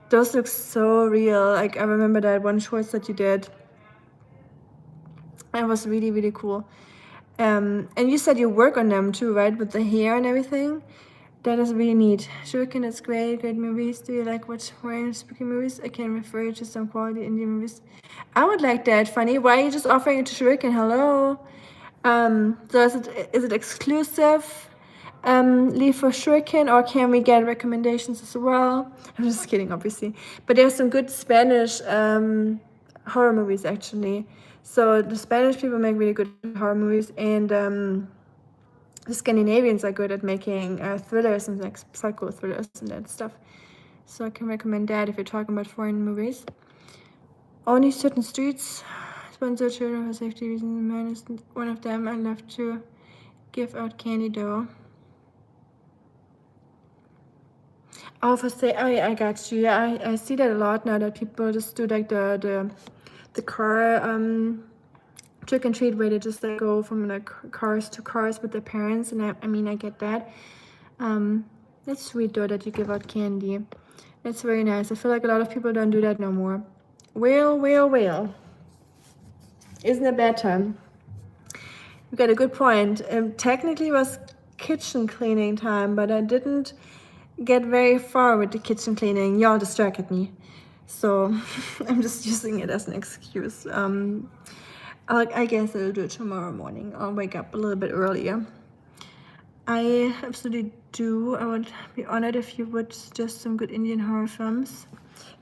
Those look so real. Like I remember that one shorts that you did. It was really, really cool. And you said you work on them too, right? With the hair and everything. That is really neat. Shuriken is great movies. Do you like watch horror spooky movies? I can refer you to some quality indie movies. I would like that, Funny. Why are you just offering it to Shuriken? Hello. So is it exclusive? Leave for Shuriken, or can we get recommendations as well? I'm just kidding, obviously. But there's some good Spanish horror movies actually. So the Spanish people make really good horror movies, and the Scandinavians are good at making thrillers and like psycho thrillers and that stuff. So I can recommend that if you're talking about foreign movies. Only certain streets sponsor children for safety reasons. Mine is one of them. I love to give out candy though. Oh, for say, oh yeah, I got you. Yeah, I see that a lot now, that people just do like the car trick and treat, where they just like go from like cars to cars with their parents, and I mean I get that. That's sweet though that you give out candy. That's very nice. I feel like a lot of people don't do that no more. Well. Isn't it bad time? You got a good point. Technically it was kitchen cleaning time, but I didn't get very far with the kitchen cleaning. Y'all distracted me, so I'm just using it as an excuse. I guess I'll do it tomorrow morning. I'll wake up a little bit earlier. I absolutely do. I would be honored if you would suggest some good Indian horror films.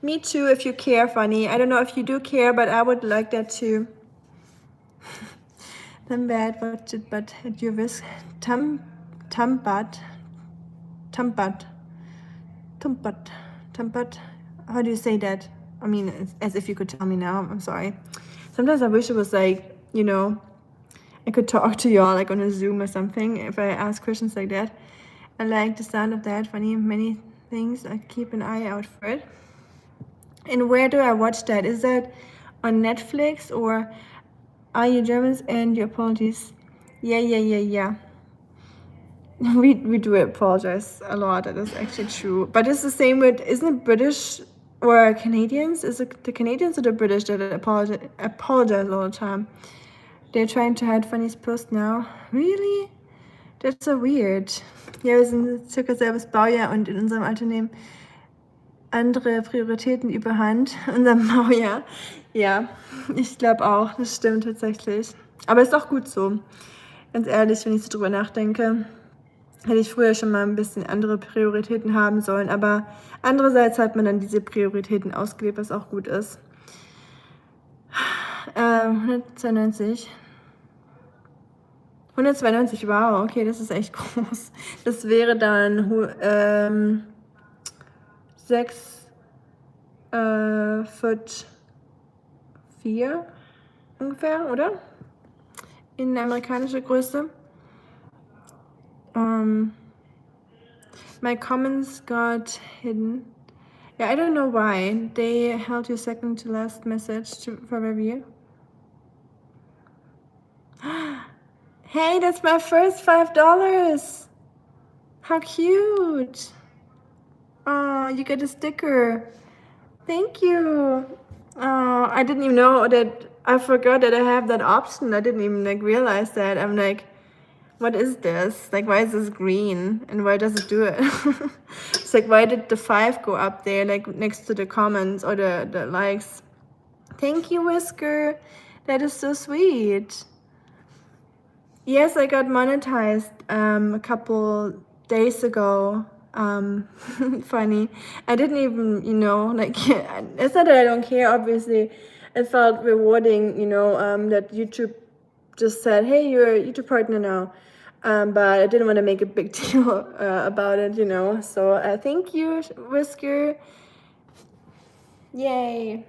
Me too, if you care, Funny. I don't know if you do care, but I would like that too. Then bad, but at your risk. Tumpat. How do you say that? I mean, as if you could tell me now. I'm sorry. Sometimes I wish it was like, you know, I could talk to y'all like on a Zoom or something if I ask questions like that. I like the sound of that. Funny, many things. I keep an eye out for it. And where do I watch that? Is that on Netflix, or are you Germans? And your apologies. Yeah. We do apologize a lot. That is actually true. But it's the same with, isn't it British or Canadians? Is it the Canadians or the British that apologize all the time? They're trying to hide Fanny's post now. Really? That's so weird. Ja, wir sind circa selbes Baujahr und in unserem Alter nehmen andere Prioritäten überhand. In unserem Baujahr. Ja, ich glaube auch. Das stimmt tatsächlich. Aber ist auch gut so. Ganz ehrlich, wenn ich so drüber nachdenke, hätte ich früher schon mal ein bisschen andere Prioritäten haben sollen. Aber andererseits hat man dann diese Prioritäten ausgelebt, was auch gut ist. 192. 192, wow, okay, das ist echt groß. Das wäre dann 6 Foot 4 ungefähr, oder? In amerikanischer Größe. My comments got hidden. Yeah, I don't know why. They held your second to last message for review. Hey, that's my first $5. How cute. Oh, you get a sticker. Thank you. Oh, I didn't even know that. I forgot that I have that option. I didn't even realize that. I'm like, what is this? Like, why is this green? And why does it do it? It's like, why did the 5 go up there, like next to the comments or the likes? Thank you, Whisker. That is so sweet. Yes, I got monetized a couple days ago. Funny. I didn't even, it's not that I don't care, obviously. It felt rewarding, that YouTube just said, hey, you're a YouTube partner now. But I didn't want to make a big deal about it, So thank you, Whisker. Yay.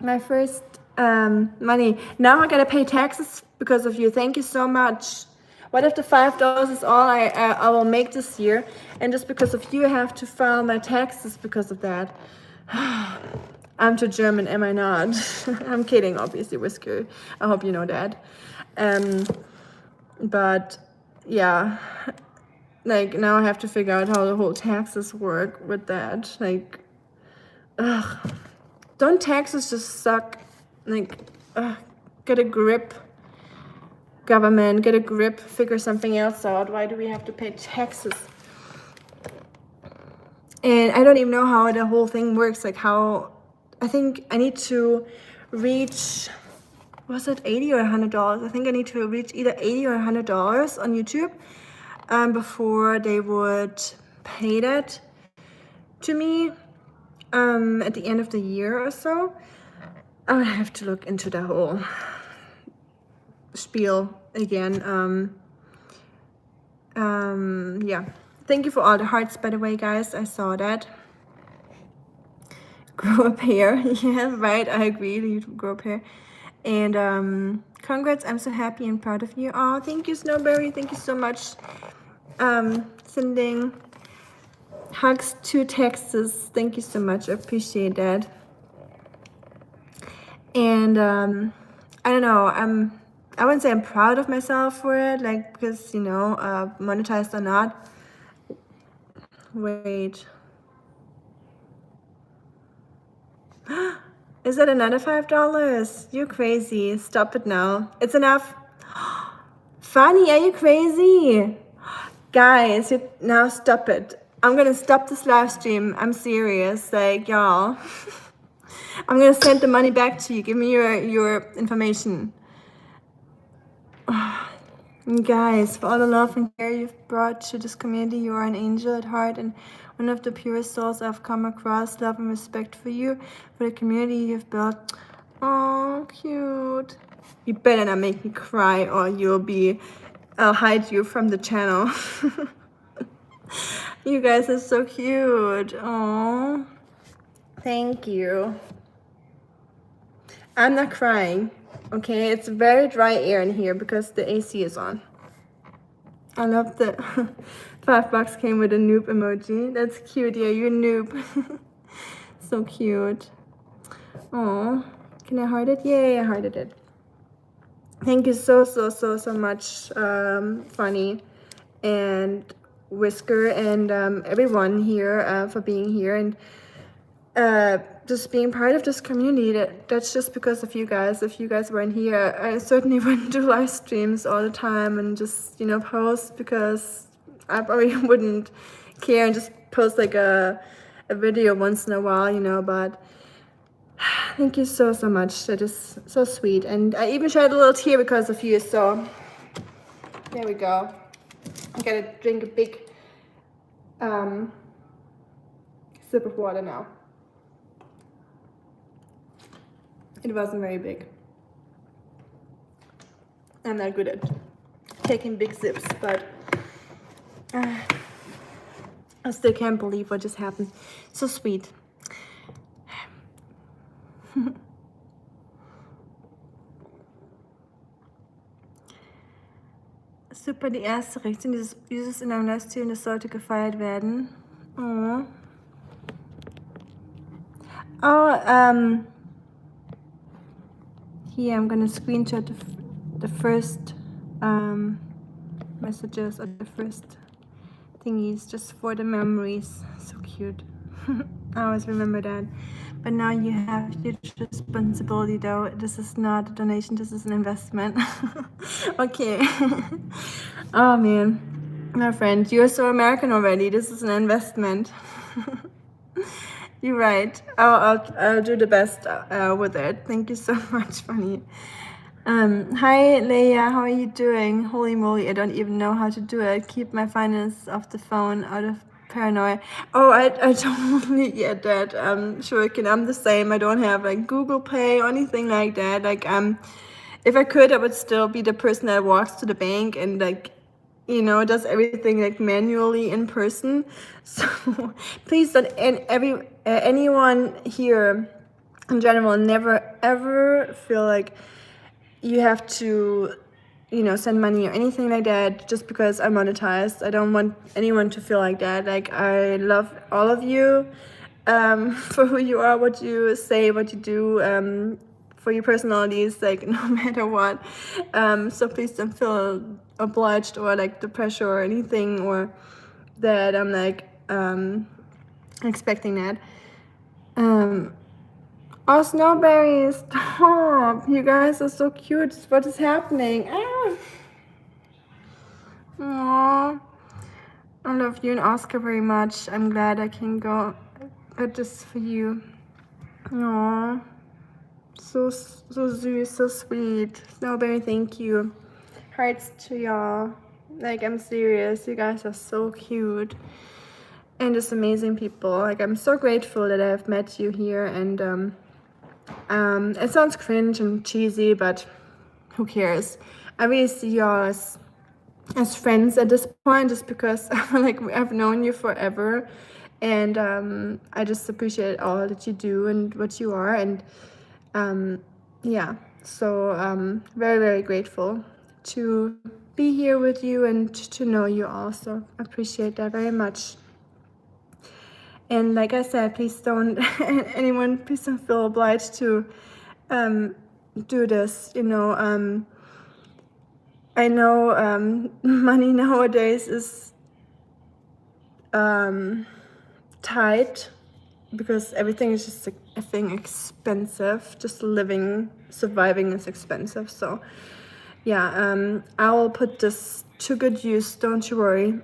My first money. Now I gotta pay taxes because of you. Thank you so much. What if the $5 is all I will make this year, and just because of you I have to file my taxes because of that? I'm too German, am I not? I'm kidding, obviously, Whisker. I hope you know that. But yeah, now I have to figure out how the whole taxes work with that. Don't taxes just suck? Get a grip. Government, get a grip, figure something else out. Why do we have to pay taxes? And I don't even know how the whole thing works. I think I need to reach, was it $80 or $100? I think I need to reach either $80 or $100 on YouTube before they would pay that to me at the end of the year or so. I have to look into the whole spiel again. Yeah, thank you for all the hearts, by the way, guys. I saw that. Grow up hair. Yeah, right, I agree. You grow up hair. And congrats, I'm so happy and proud of you. Oh, thank you, Snowberry. Thank you so much. Sending hugs to Texas. Thank you so much. I appreciate that. And I don't know, I wouldn't say I'm proud of myself for it, because, monetized or not. Wait. Is that another $5? You're crazy. Stop it now. It's enough. Funny, are you crazy? Guys, now stop it. I'm gonna stop this live stream. I'm serious. Y'all. I'm gonna send the money back to you. Give me your information. Guys, for all the love and care you've brought to this community, you are an angel at heart and one of the purest souls I've come across. Love and respect for you, for the community you've built. Oh, cute. You better not make me cry or I'll hide you from the channel. You guys are so cute. Oh, thank you. I'm not crying. Okay, it's very dry air in here because the AC is on. I love that $5 came with a noob emoji. That's cute. Yeah, you're a noob. So cute. Oh, can I heart it? Yay, I hearted it. Thank you so much, Funny and Whisker and everyone here for being here. And just being part of this community. That's just because of you guys. If you guys weren't here, I certainly wouldn't do live streams all the time and just, you know, post, because I probably wouldn't care and just post like a video once in a while, you know. But thank you so much. That is so sweet. And I even shed a little tear because of you. So there we go. I gotta drink a big sip of water now. It wasn't very big. I'm not good at taking big sips, but I still can't believe what just happened. So sweet. Super, die erste Reaktion dieses Uses in einem Livestream, das sollte gefeiert werden. Oh. Oh, here I'm gonna screenshot the first messages or the first thingies just for the memories. So cute. I always remember that. But now you have huge responsibility though. This is not a donation, this is an investment. Okay. Oh man. My friend, you're so American already. This is an investment. You're right. I'll do the best with it. Thank you so much, Funny. Hi Leia, how are you doing? Holy moly, I don't even know how to do it. Keep my finance off the phone out of paranoia. Oh, I totally get that. Shuriken, I'm the same. I don't have like Google Pay or anything like that. Like if I could, I would still be the person that walks to the bank and like, you know, does everything like manually in person. So please don't, anyone here in general, never ever feel like you have to, you know, send money or anything like that just because I'm monetized. I don't want anyone to feel like that. Like, I love all of you for who you are, what you say, what you do, for your personalities, like no matter what. So please don't feel obliged or like the pressure or anything, or that I'm like expecting that. Oh, Snowberry, stop! You guys are so cute. What is happening? Ah. Aww. I love you and Oscar very much. I'm glad I can go get this for you. Aww. So sweet, so sweet. Snowberry, thank you. Hearts to y'all. Like, I'm serious. You guys are so cute. And just amazing people. Like, I'm so grateful that I've met you here, and it sounds cringe and cheesy, but who cares? I really see y'all as friends at this point, just because like I've known you forever, and I just appreciate all that you do and what you are, and yeah, so very, very grateful to be here with you and to know you all. So appreciate that very much. And like I said, please don't please don't feel obliged to do this, you know. I know money nowadays is tight because everything is just effing expensive. Just living, surviving is expensive. So yeah, I will put this to good use, don't you worry.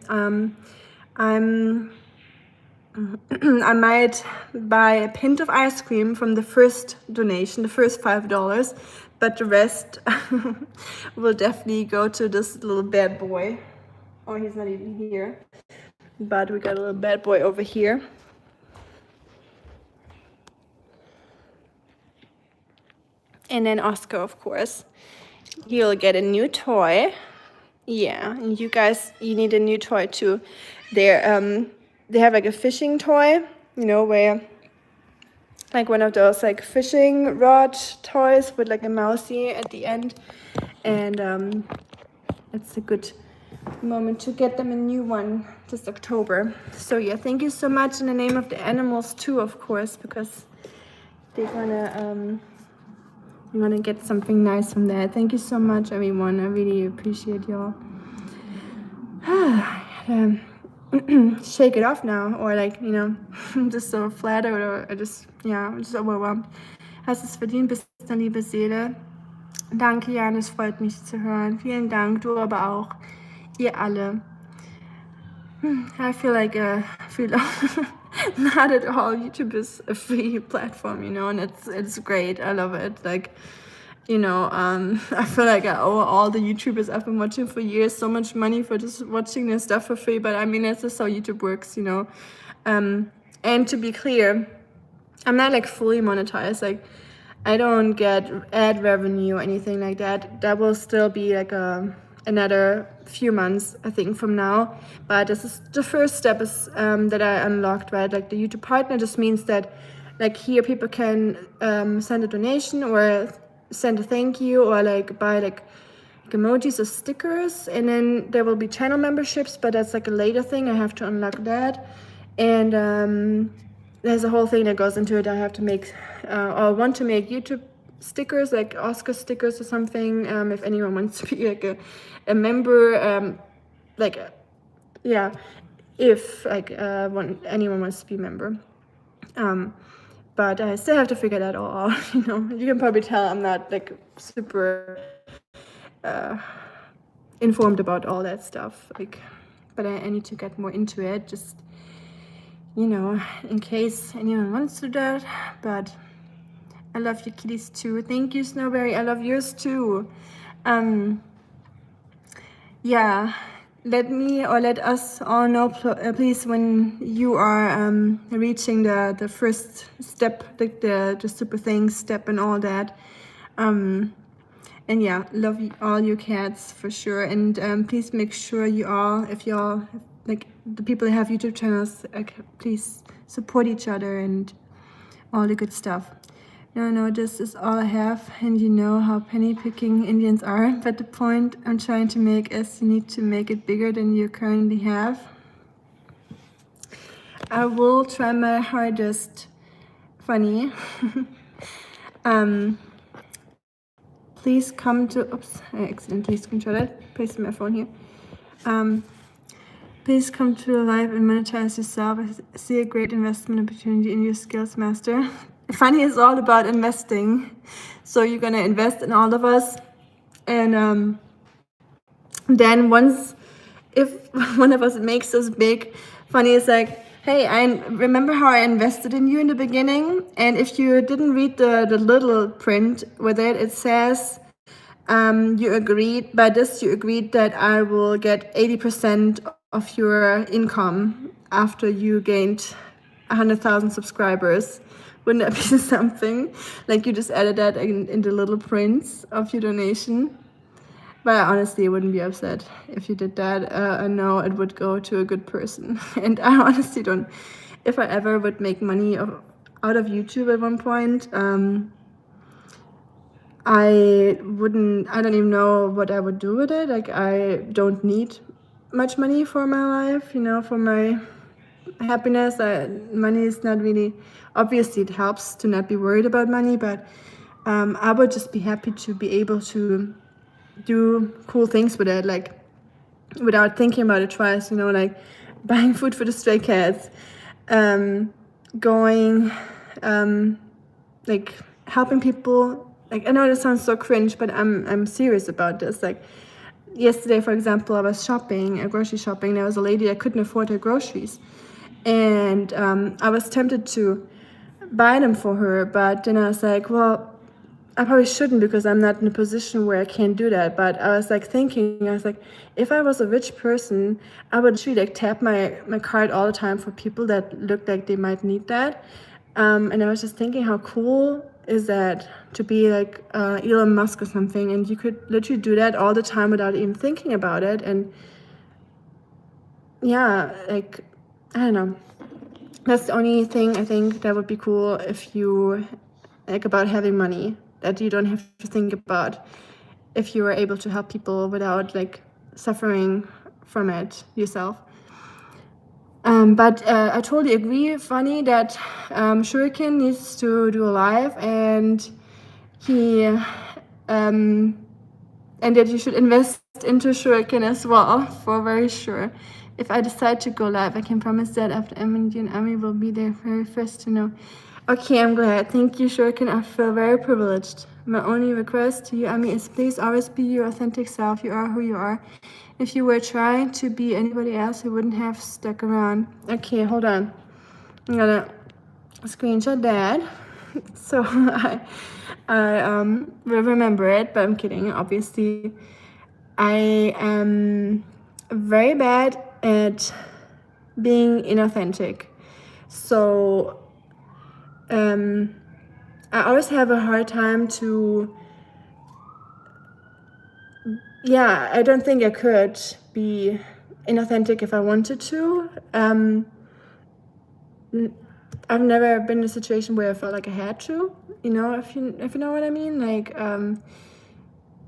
I might buy a pint of ice cream from the first donation, the first $5, but the rest will definitely go to this little bad boy. Oh, he's not even here, but we got a little bad boy over here. And then Oscar, of course, he'll get a new toy. Yeah, and you guys, you need a new toy too. They have like a fishing toy, you know, where like one of those like fishing rod toys with like a mousey at the end, and it's a good moment to get them a new one this October. So yeah, thank you so much in the name of the animals too, of course, because they're gonna get something nice from that. Thank you so much, everyone. I really appreciate y'all. shake it off now, or like, you know, just so flattered or just, yeah, just overwhelmed. Hast es verdient, bist eine liebe Seele. Danke, Jan, es freut mich zu hören. Vielen Dank, du aber auch. Ihr alle. I feel like not at all. YouTube is a free platform, you know, and it's great. I love it. Like, you know, I feel like I owe all the YouTubers I've been watching for years so much money for just watching their stuff for free. But I mean, that's just how YouTube works, you know. And to be clear, I'm not like fully monetized. Like, I don't get ad revenue or anything like that. That will still be like another few months, I think, from now. But this is the first step is that I unlocked, right? Like the YouTube partner just means that like here people can send a donation or send a thank you or like buy like emojis or stickers, and then there will be channel memberships, but that's like a later thing. I have to unlock that, and there's a whole thing that goes into it. I have to make or want to make YouTube stickers, like Oscar stickers or something. If anyone wants to be like a member, like yeah, if like anyone wants to be a member. But I still have to figure that all out. You know, you can probably tell I'm not like super informed about all that stuff. Like, but I need to get more into it. Just, you know, in case anyone wants to do that. But I love your kitties too. Thank you, Snowberry. I love yours too. Yeah, let us all know, please, when you are reaching the first step, like the super things step and all that. And yeah, love all your cats for sure. And please make sure you all, if you all, like the people that have YouTube channels, please support each other and all the good stuff. No, this is all I have, and you know how penny picking Indians are, but the point I'm trying to make is you need to make it bigger than you currently have. I will try my hardest, Funny. Please come to, oops, I accidentally screenshot it, pasted my phone here. Please come to the live and monetize yourself. I see a great investment opportunity in your skills, master. Funny is all about investing. So you're gonna invest in all of us. And then if one of us makes us big, Funny is like, hey, I remember how I invested in you in the beginning? And if you didn't read the little print with it, it says, you agreed that I will get 80% of your income after you gained 100,000 subscribers. Wouldn't that be something? Like you just added that in the little prints of your donation. But I honestly wouldn't be upset if you did that. I know it would go to a good person. And I honestly don't, if I ever would make money out of YouTube at one point, I don't even know what I would do with it. Like, I don't need much money for my life, you know, for my happiness. Money is not really, obviously it helps to not be worried about money, but I would just be happy to be able to do cool things with it, like without thinking about it twice, you know, like buying food for the stray cats, going, like helping people. Like, I know this sounds so cringe, but I'm serious about this. Like, yesterday, for example, I was grocery shopping. There was a lady that couldn't afford her groceries. And I was tempted to buy them for her. But then I was like, well, I probably shouldn't because I'm not in a position where I can do that. But I was like if I was a rich person, I would actually like tap my card all the time for people that look like they might need that. And I was just thinking, how cool is that to be like Elon Musk or something, and you could literally do that all the time without even thinking about it. And yeah, like, I don't know. That's the only thing I think that would be cool if you, like, about having money, that you don't have to think about if you were able to help people without like suffering from it yourself. But I totally agree, Funny, that Shuriken needs to do a live, and he and that you should invest into Shuriken as well, for very sure. if I decide to go live. I can promise that after Emily and Ami will be there very first to know. Okay, I'm glad. Thank you, Shuriken. I feel very privileged. My only request to you, Ami, is please always be your authentic self. You are who you are. If you were trying to be anybody else, you wouldn't have stuck around. Okay, hold on. I'm gonna screenshot that. So I will remember it, but I'm kidding, obviously. I am very bad at being inauthentic. So I always have a hard time to, I don't think I could be inauthentic if I wanted to. I've never been in a situation where I felt like I had to, if you know what I mean. Like,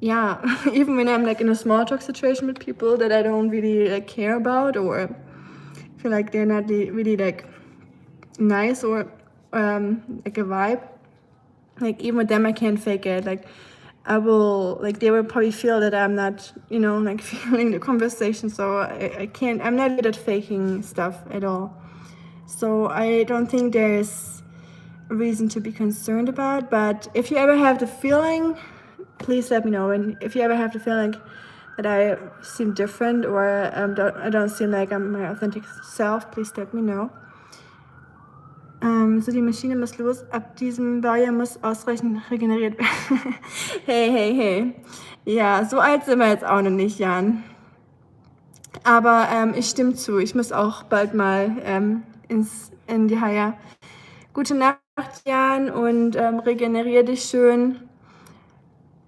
even when I'm like in a small talk situation with people that I don't really like care about or feel like they're not really like nice or like a vibe, like even with them I can't fake it. Like I will, like they will probably feel that I'm not, like feeling the conversation. So I can't, I'm not good at faking stuff at all. So I don't think there's a reason to be concerned about. But if you ever have the feeling, please let me know. And if you ever have the feeling that I seem different or I don't seem like I'm my authentic self, please let me know. So die Maschine muss los. Ab diesem Baujahr muss ausreichend regeneriert werden. Hey. Ja, so alt sind wir jetzt auch noch nicht, Jan. Aber ich stimme zu. Ich muss auch bald mal in die Haie. Gute Nacht, Jan, und regenerier dich schön.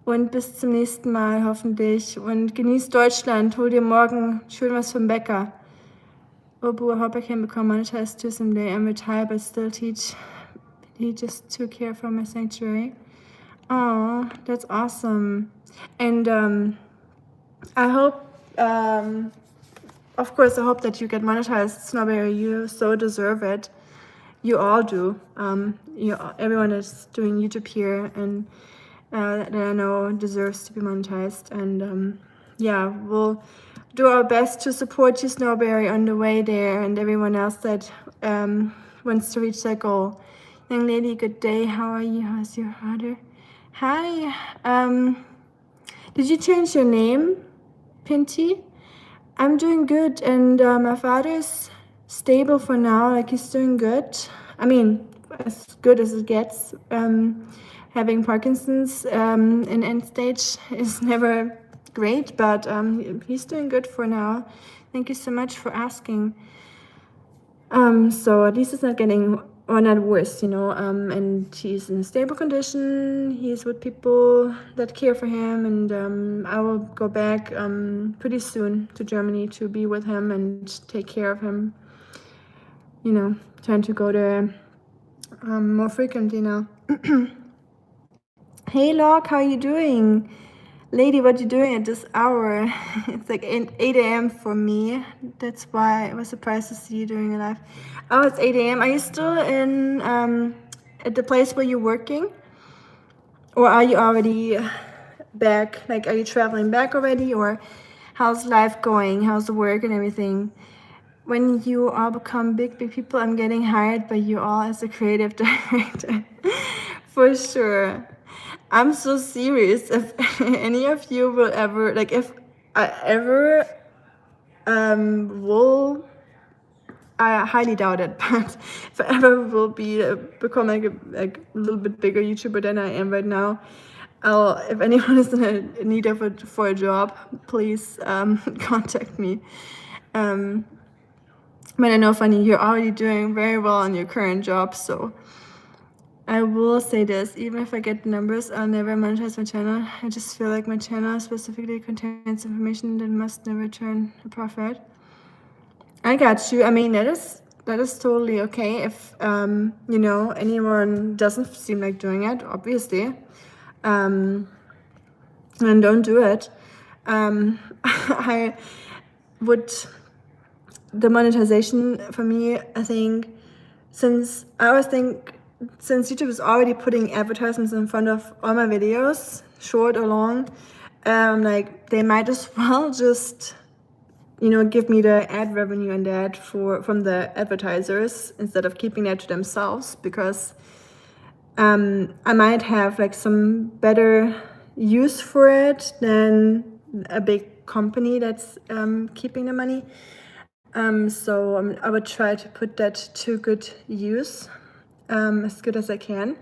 Und bis zum nächsten Mal hoffentlich. Und genieß Deutschland. Hol dir morgen schön was vom Bäcker. Obu, I hope I can become monetized too someday. I'm retired but still teach. He just took care from my sanctuary. Oh, that's awesome. And I hope, of course, I hope that you get monetized, Snowberry. You so deserve it. You all do. Everyone that's doing YouTube here and that I know deserves to be monetized. And we'll do our best to support you, Snowberry, on the way there, and everyone else that wants to reach that goal. Young lady, good day. How are you? How's your father? Hi. Did you change your name, Pinty? I'm doing good, and my father's stable for now. Like, he's doing good. I mean, as good as it gets. Having Parkinson's in end stage is never great, but he's doing good for now. Thank you so much for asking. So at least it's not getting, or not worse, and he's in a stable condition. He's with people that care for him, and I will go back pretty soon to Germany to be with him and take care of him. Trying to go there more frequently now. Hey Locke, how are you doing? Lady, what you doing at this hour? It's like 8 a.m. for me. That's why I was surprised to see you doing a live. Oh, it's 8 a.m. Are you still in at the place where you're working? Or are you already back? Like, are you traveling back already? Or how's life going? How's the work and everything? When you all become big people, I'm getting hired by you all as a creative director. For sure. I'm so serious. If any of you will ever, like, if I ever will, I highly doubt it, but if I ever will become like a little bit bigger YouTuber than I am right now, if anyone is in need of for a job, please contact me. But I know, Fanny, you're already doing very well on your current job, so I will say this, even if I get numbers, I'll never monetize my channel. I just feel like my channel specifically contains information that must never turn a profit. I got you. I mean, that is totally okay if, anyone doesn't seem like doing it, obviously. And don't do it. I would, the monetization for me, I think, since YouTube is already putting advertisements in front of all my videos, short or long, like they might as well just give me the ad revenue and that from the advertisers instead of keeping that to themselves, because I might have like some better use for it than a big company that's keeping the money. So I would try to put that to good use, as good as I can,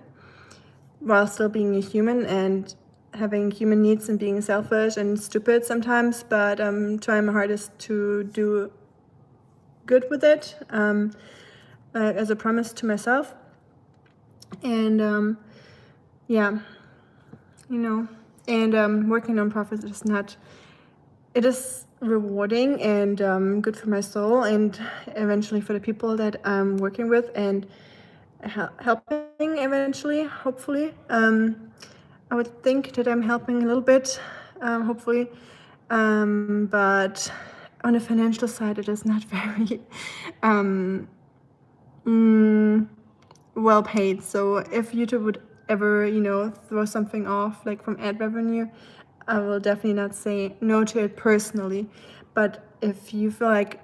while still being a human and having human needs and being selfish and stupid sometimes, but trying my hardest to do good with it, as a promise to myself. And yeah, and working nonprofits is not, it is rewarding and good for my soul, and eventually for the people that I'm working with and helping eventually, hopefully. I would think that I'm helping a little bit, hopefully, but on the financial side, it is not very well paid. So if YouTube would ever, throw something off like from ad revenue, I will definitely not say no to it personally. But if you feel like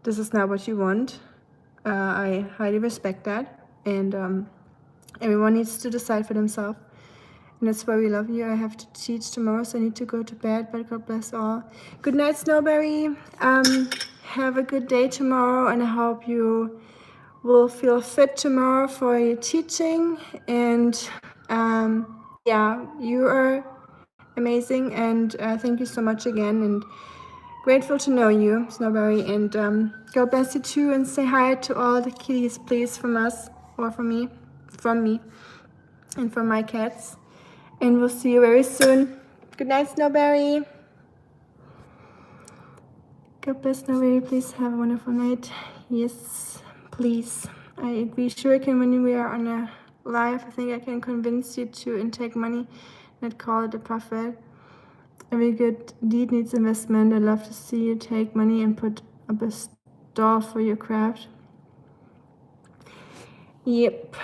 this is not what you want, I highly respect that, and everyone needs to decide for themselves. And that's why we love you. I have to teach tomorrow, so I need to go to bed, but God bless all. Good night, Snowberry. Have a good day tomorrow, and I hope you will feel fit tomorrow for your teaching. And yeah, you are amazing, and thank you so much again, and grateful to know you, Snowberry. And God bless you too, and say hi to all the kitties, please, from us, or from me, and from my cats. And we'll see you very soon. Good night, Snowberry. God bless, Snowberry. Please have a wonderful night. Yes, please. We sure can when we are on a live. I think I can convince you to intake money, not call it a profit. Every good deed needs investment. I'd love to see you take money and put up a stall for your craft. Yep.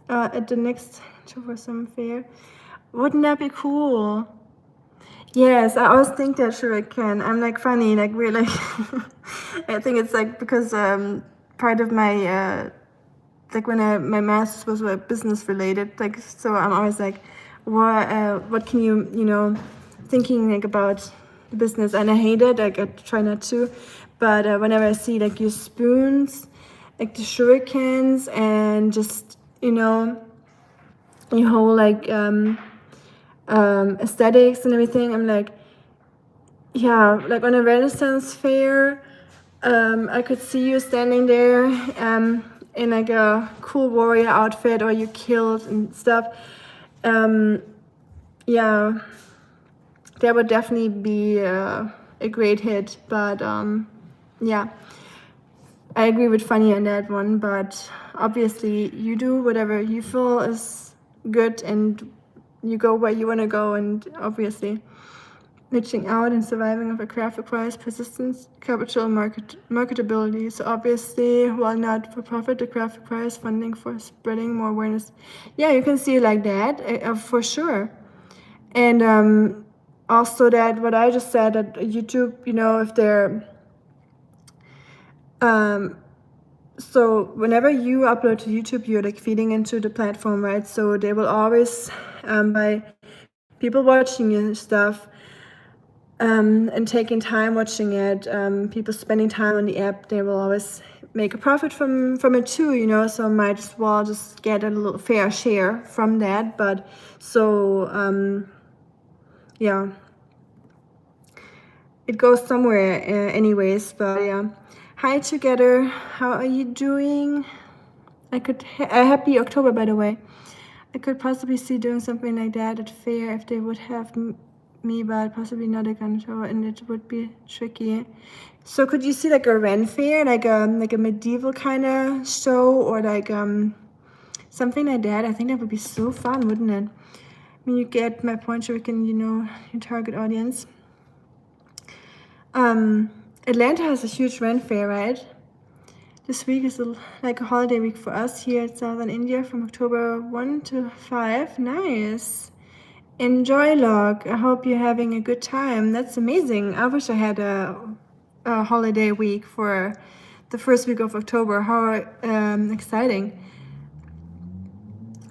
At the next Tourism Fair. Wouldn't that be cool? Yes, I always think that sure I can. I'm like funny, like we're like I think it's like because part of my like when my master's was business related, like so I'm always like what can you thinking like about the business, and I hate it, like I try not to, but whenever I see like your spoons, like the shurikens, and just your whole like aesthetics and everything, I'm like, yeah, like on a Renaissance fair, I could see you standing there in like a cool warrior outfit, or you killed and stuff. Yeah, that would definitely be a great hit, but yeah, I agree with Fanny on that one, but obviously you do whatever you feel is good, and you go where you want to go, and obviously reaching out and surviving of a craft requires persistence, capital, marketability. So obviously, while not for profit, the craft requires funding for spreading more awareness. Yeah, you can see it like that, for sure. And also that what I just said, that YouTube, if they're so whenever you upload to YouTube, you're like feeding into the platform, right? So they will always, by people watching your stuff, and taking time watching it, people spending time on the app, they will always make a profit from it too, so might as well just get a little fair share from that. But so yeah, it goes somewhere anyways. But yeah, hi together, how are you doing? Happy October, by the way. I could possibly see doing something like that at fair if they would have me, but possibly not a gun show, and it would be tricky. So could you see like a Ren fair, like a medieval kind of show, or like something like that? I think that would be so fun, wouldn't it? I mean, you get my point, so we can, your target audience. Atlanta has a huge Ren fair, right? This week is like a holiday week for us here in Southern India, from October 1 to 5. Nice. Enjoy, Log. I hope you're having a good time. That's amazing. I wish I had a holiday week for the first week of October. How exciting.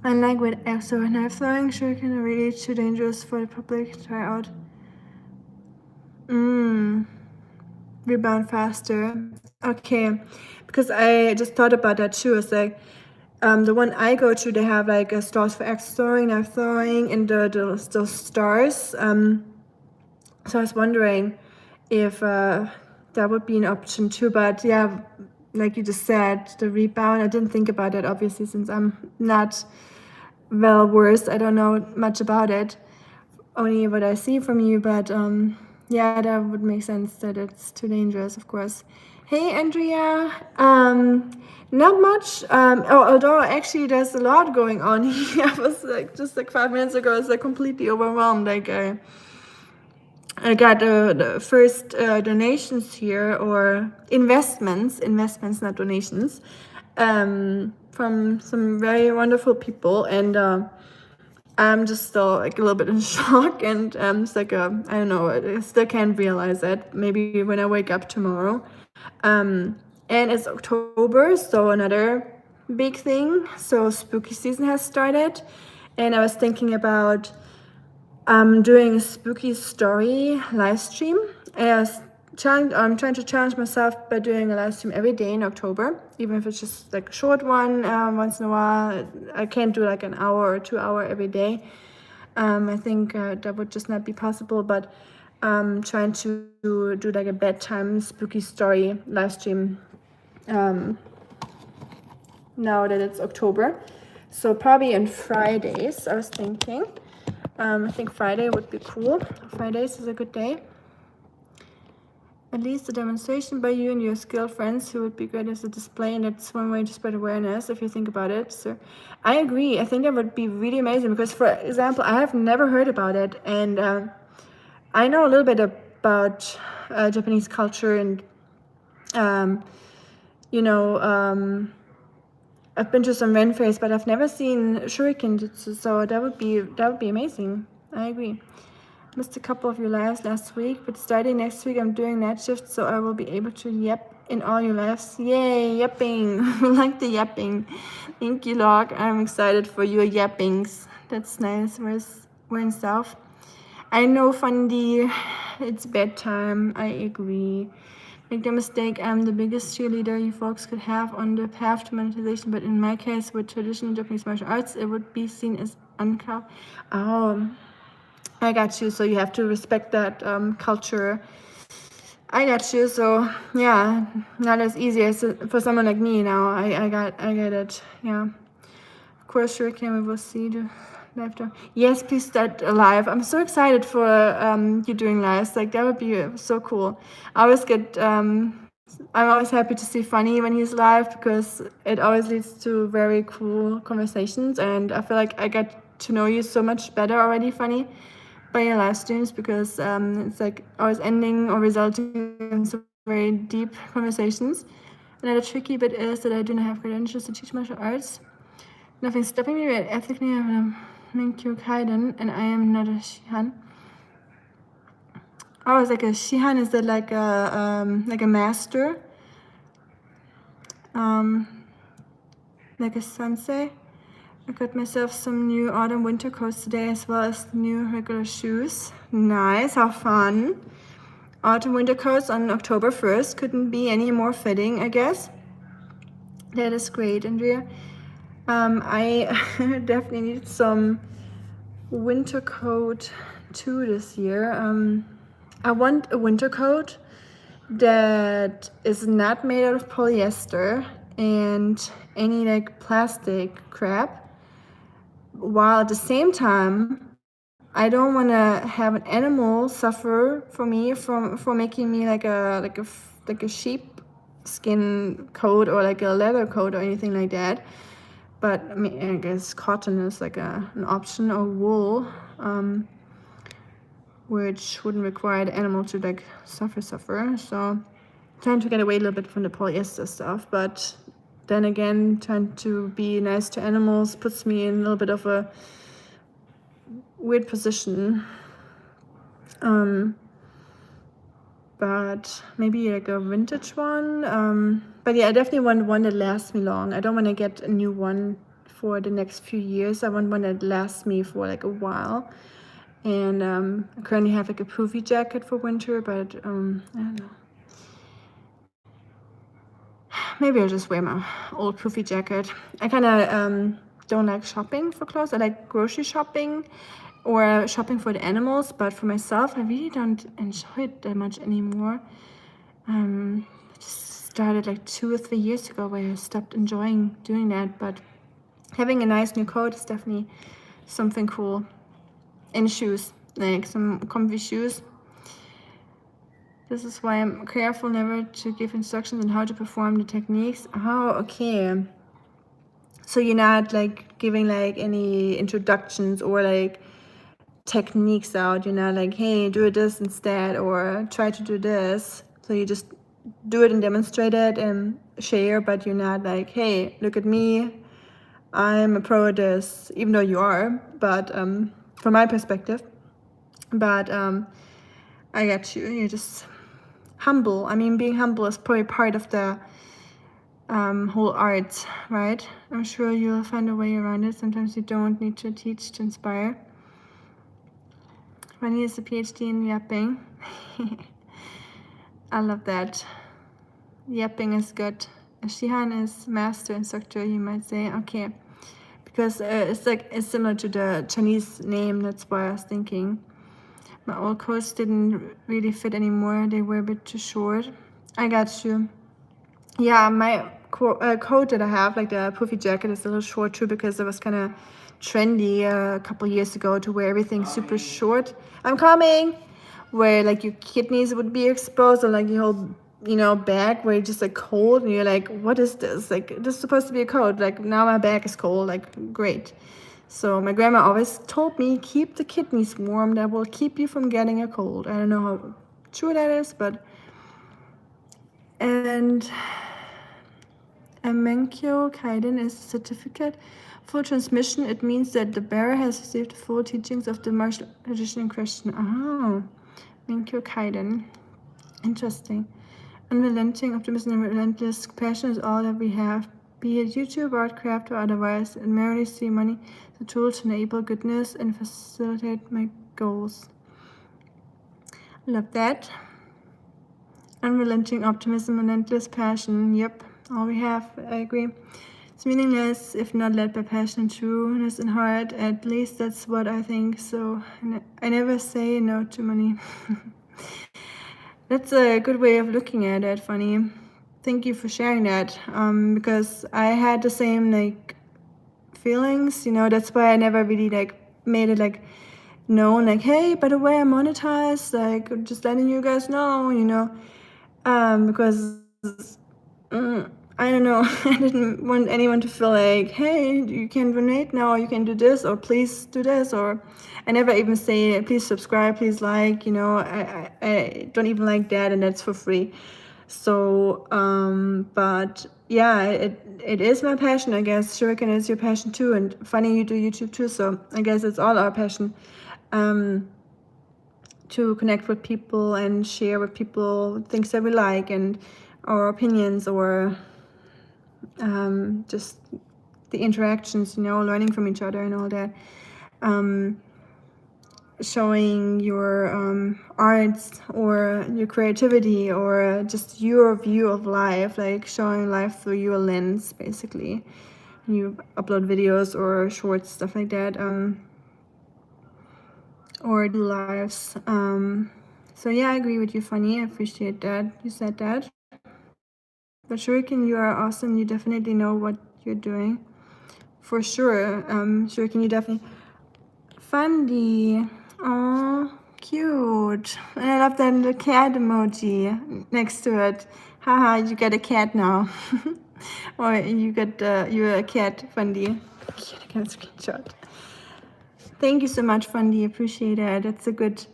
Unlike with exo knife throwing, shuriken are really too dangerous for the public to try out. Rebound faster. Okay, because I just thought about that too. It's like the one I go to, they have like a stars for X throwing, knife throwing, and those stars. So I was wondering if that would be an option too. But yeah, like you just said, the rebound, I didn't think about it obviously since I'm not well versed. I don't know much about it, only what I see from you. But yeah, that would make sense that it's too dangerous, of course. Hey, Andrea. Not much. Although actually there's a lot going on here. I was like just like 5 minutes ago, I was like completely overwhelmed. Like I got the first donations here, or investments, not donations, from some very wonderful people, and I'm just still like a little bit in shock, and it's like I don't know, I still can't realize it. Maybe when I wake up tomorrow. And it's October, so another big thing. So spooky season has started, and I was thinking about doing a spooky story live stream. I'm trying to challenge myself by doing a live stream every day in October, even if it's just like a short one once in a while. I can't do like an hour or 2 hour every day. I think that would just not be possible, but trying to do like a bedtime spooky story live stream now that it's October. So probably on Fridays, I was thinking. I think Friday would be cool. Fridays is a good day. At least a demonstration by you and your skilled friends who would be great as a display, and that's one way to spread awareness if you think about it. So I agree. I think that would be really amazing because, for example, I have never heard about it, and I know a little bit about Japanese culture, and I've been to some Ren fairs, but I've never seen shuriken jutsu, so that would be amazing. I agree. Missed a couple of your lives last week, but starting next week I'm doing night shift, so I will be able to yap in all your lives. Yay, yapping. We like the yapping. Thank you, Log. I'm excited for your yappings. That's nice. We're in South. I know, Fundy. It's bedtime. I agree. Make no mistake, I'm the biggest cheerleader you folks could have on the path to monetization, but in my case, with traditional Japanese martial arts, it would be seen as uncool. Oh, I got you. So you have to respect that culture. I got you. So yeah, not as easy as for someone like me now. I get it. Yeah. Of course, sure. Can we will see the live talk? Yes, please start live. I'm so excited for you doing lives. Like that would be so cool. I always get. I'm always happy to see Funny when he's live because it always leads to very cool conversations, and I feel like I get to know you so much better already, Funny, by your live streams, because it's like always ending or resulting in some very deep conversations. Another tricky bit is that I do not have credentials to teach martial arts. Nothing stopping me, but ethically I'm a Menkyo Kaiden, and I am not a Shihan. Oh, it's like a Shihan. Is that like a master? Like a sensei? I got myself some new autumn winter coats today, as well as new regular shoes. Nice, how fun. Autumn winter coats on October 1st. Couldn't be any more fitting, I guess. That is great, Andrea. I definitely need some winter coat too this year. I want a winter coat that is not made out of polyester and any like plastic crap, while at the same time I don't want to have an animal suffer for me for making me like a sheep skin coat or like a leather coat or anything like that. But I mean, I guess cotton is like an option, or wool, which wouldn't require the animal to like suffer. So trying to get away a little bit from the polyester stuff, but then again, trying to be nice to animals puts me in a little bit of a weird position. But maybe like a vintage one. But yeah, I definitely want one that lasts me long. I don't want to get a new one for the next few years. I want one that lasts me for like a while. And I currently have like a poofy jacket for winter, but I don't know. Maybe I'll just wear my old poofy jacket. I kind of don't like shopping for clothes. I like grocery shopping or shopping for the animals, but for myself, I really don't enjoy it that much anymore. I just started like 2 or 3 years ago where I stopped enjoying doing that, but having a nice new coat is definitely something cool. And shoes, like some comfy shoes. This is why I'm careful never to give instructions on how to perform the techniques. Oh, okay. So you're not like giving like any introductions or like techniques out. You're not like, hey, do this instead or try to do this. So you just do it and demonstrate it and share, but you're not like, hey, look at me, I'm a pro at this, even though you are, but from my perspective. But I got you. You're just humble. I mean, being humble is probably part of the whole art, right? I'm sure you'll find a way around it. Sometimes you don't need to teach to inspire. Rani is a PhD in yapping. I love that. Yapping is good. Shihan is master instructor, you might say. Okay, because it's similar to the Chinese name. That's why I was thinking. My old coats didn't really fit anymore. They were a bit too short. I got you. Yeah, my coat that I have, like the poofy jacket, is a little short too because it was kind of trendy a couple years ago to wear everything super short. I'm coming. Where like your kidneys would be exposed, or like your whole back where you're just like cold and you're like, what is this? Like, this is supposed to be a coat. Like, now my back is cold. Like, great. So my grandma always told me, keep the kidneys warm. That will keep you from getting a cold. I don't know how true that is, but. And a Menkyo Kaiden is a certificate for transmission. It means that the bearer has received the full teachings of the martial tradition in question. Oh, Menkyo Kaiden. Interesting. Unrelenting optimism and relentless passion is all that we have. Be it YouTube, art, craft, or otherwise, and merely see money as a tool to enable goodness and facilitate my goals. Love that. Unrelenting optimism, relentless passion. Yep, all we have. I agree. It's meaningless if not led by passion and trueness in heart. At least that's what I think. So I never say no to money. That's a good way of looking at it, Funny. Thank you for sharing that. Because I had the same like feelings, that's why I never really like made it like known, like, hey, by the way, I'm monetized, like just letting you guys know, because I don't know, I didn't want anyone to feel like, hey, you can donate now, or you can do this, or please do this, or I never even say, please subscribe, please like, I don't even like that, and that's for free. So, but yeah, it is my passion, I guess. Shuriken is your passion too, and Funny, you do YouTube too, so I guess it's all our passion. To connect with people and share with people things that we like and our opinions, or just the interactions, learning from each other and all that. Showing your arts or your creativity or just your view of life, like showing life through your lens, basically. You upload videos or shorts, stuff like that, or do lives. So yeah, I agree with you, Funny. I appreciate that you said that. But Shuriken, you are awesome. You definitely know what you're doing. For sure. Shuriken, you definitely... Fundy. Oh, cute. And I love that little cat emoji next to it. Haha, you got a cat now. Or you're a cat, Fundy. Cute, I got a screenshot. Thank you so much, Fundy. Appreciate it. That's a good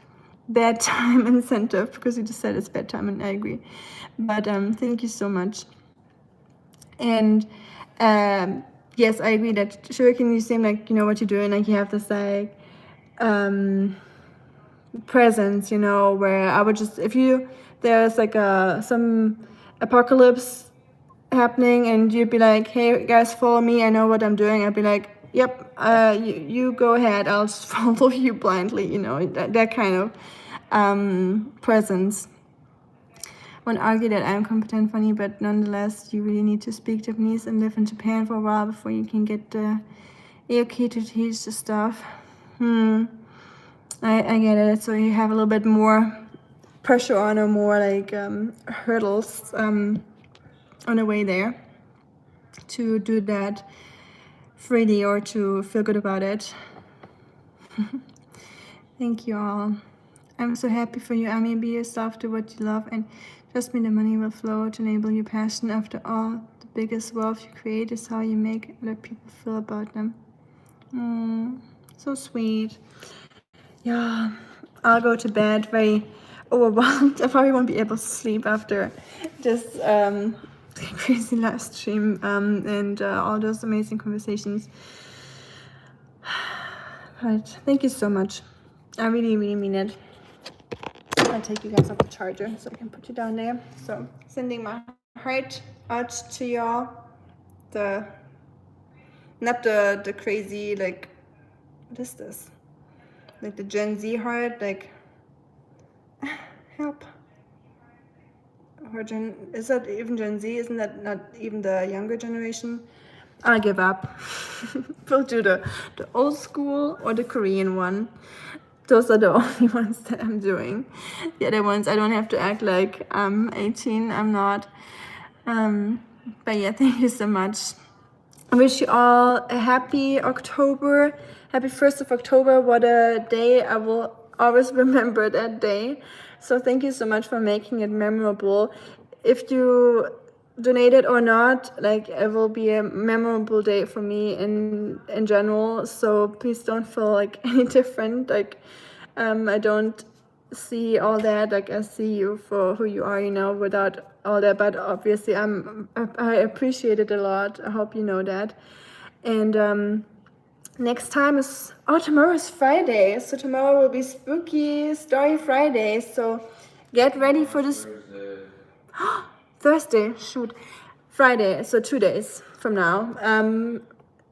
bedtime incentive, because you just said it's bedtime, and I agree. But thank you so much. And yes, I agree that Shuriken, you seem like you know what you're doing. Like you have this like presents, you know, where I would just, if there's like some apocalypse happening and you'd be like, hey guys, follow me, I know what I'm doing, I'd be like, yep, you go ahead, I'll just follow you blindly, you know, that kind of presence. Won't argue that I'm competent, funny, but nonetheless, you really need to speak Japanese and live in Japan for a while before you can get okay to teach the stuff. I get it. So you have a little bit more pressure on, or more like hurdles on the way there to do that freely or to feel good about it. Thank you all. I'm so happy for you, Ami. Be yourself, do what you love, and trust me, the money will flow to enable your passion. After all, the biggest wealth you create is how you make other people feel about them. So sweet. Yeah, I'll go to bed very overwhelmed. I probably won't be able to sleep after this crazy live stream and all those amazing conversations. But thank you so much. I really, really mean it. I'll take you guys off the charger so I can put you down there. So sending my heart out to y'all. Not the crazy, like, what is this? Like the Gen Z heart, like, help. Or is that even Gen Z? Isn't that not even the younger generation? I give up. We'll do the old school or the Korean one. Those are the only ones that I'm doing. The other ones, I don't have to act like I'm 18. I'm not. But yeah, thank you so much. I wish you all a happy October. Happy 1st of October. What a day. I will always remember that day. So thank you so much for making it memorable. If you donated or not, like, it will be a memorable day for me in general. So please don't feel like any different. Like, I don't see all that. Like, I see you for who you are, you know, without all that. But obviously, I appreciate it a lot. I hope you know that. And next time is, tomorrow is Friday. So tomorrow will be Spooky Story Friday. So get ready for this. Thursday, shoot. Friday, so 2 days from now.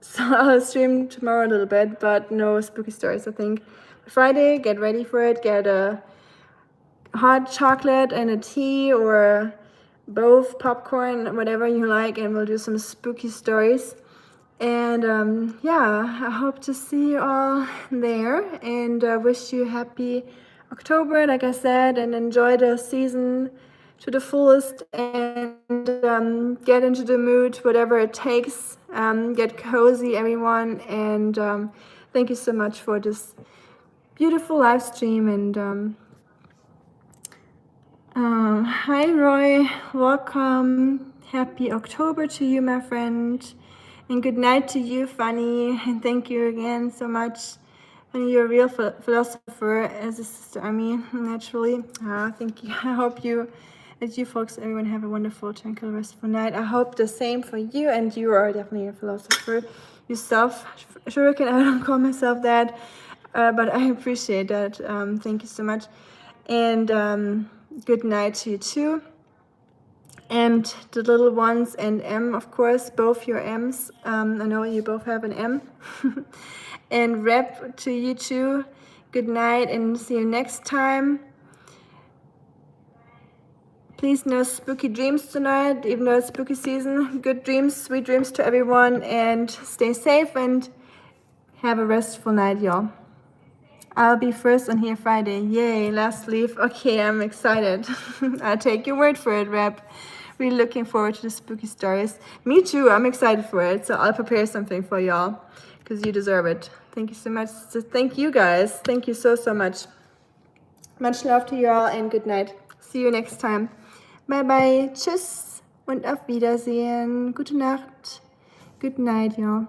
So I'll stream tomorrow a little bit, but no spooky stories, I think. Friday, get ready for it. Get a hot chocolate and a tea, or both, popcorn, whatever you like, and we'll do some spooky stories. And yeah, I hope to see you all there, and wish you happy October, like I said, and enjoy the season to the fullest, and get into the mood, whatever it takes. Get cozy, everyone, and thank you so much for this beautiful live stream. And hi Roy, welcome. Happy October to you, my friend, and good night to you, Fanny, and thank you again so much. And you're a real philosopher, as a sister Ami, naturally. Thank you. I hope that you folks, everyone, have a wonderful, tranquil, restful night. I hope the same for you, and you are definitely a philosopher yourself. Shuriken, I don't call myself that, but I appreciate that. Thank you so much. And good night to you too. And the little ones, and M, of course, both your M's. I know you both have an M. And rep to you too. Good night, and see you next time. Please, no spooky dreams tonight, even though it's spooky season. Good dreams, sweet dreams to everyone, and stay safe and have a restful night, y'all. I'll be first on here Friday. Yay, last leave. Okay, I'm excited. I'll take your word for it, Rep. Really looking forward to the spooky stories. Me too, I'm excited for it. So I'll prepare something for y'all, because you deserve it. Thank you so much. So thank you guys. Thank you so much. Much love to y'all, and good night. See you next time. Bye bye. Tschüss und auf Wiedersehen. Gute Nacht. Good night, y'all.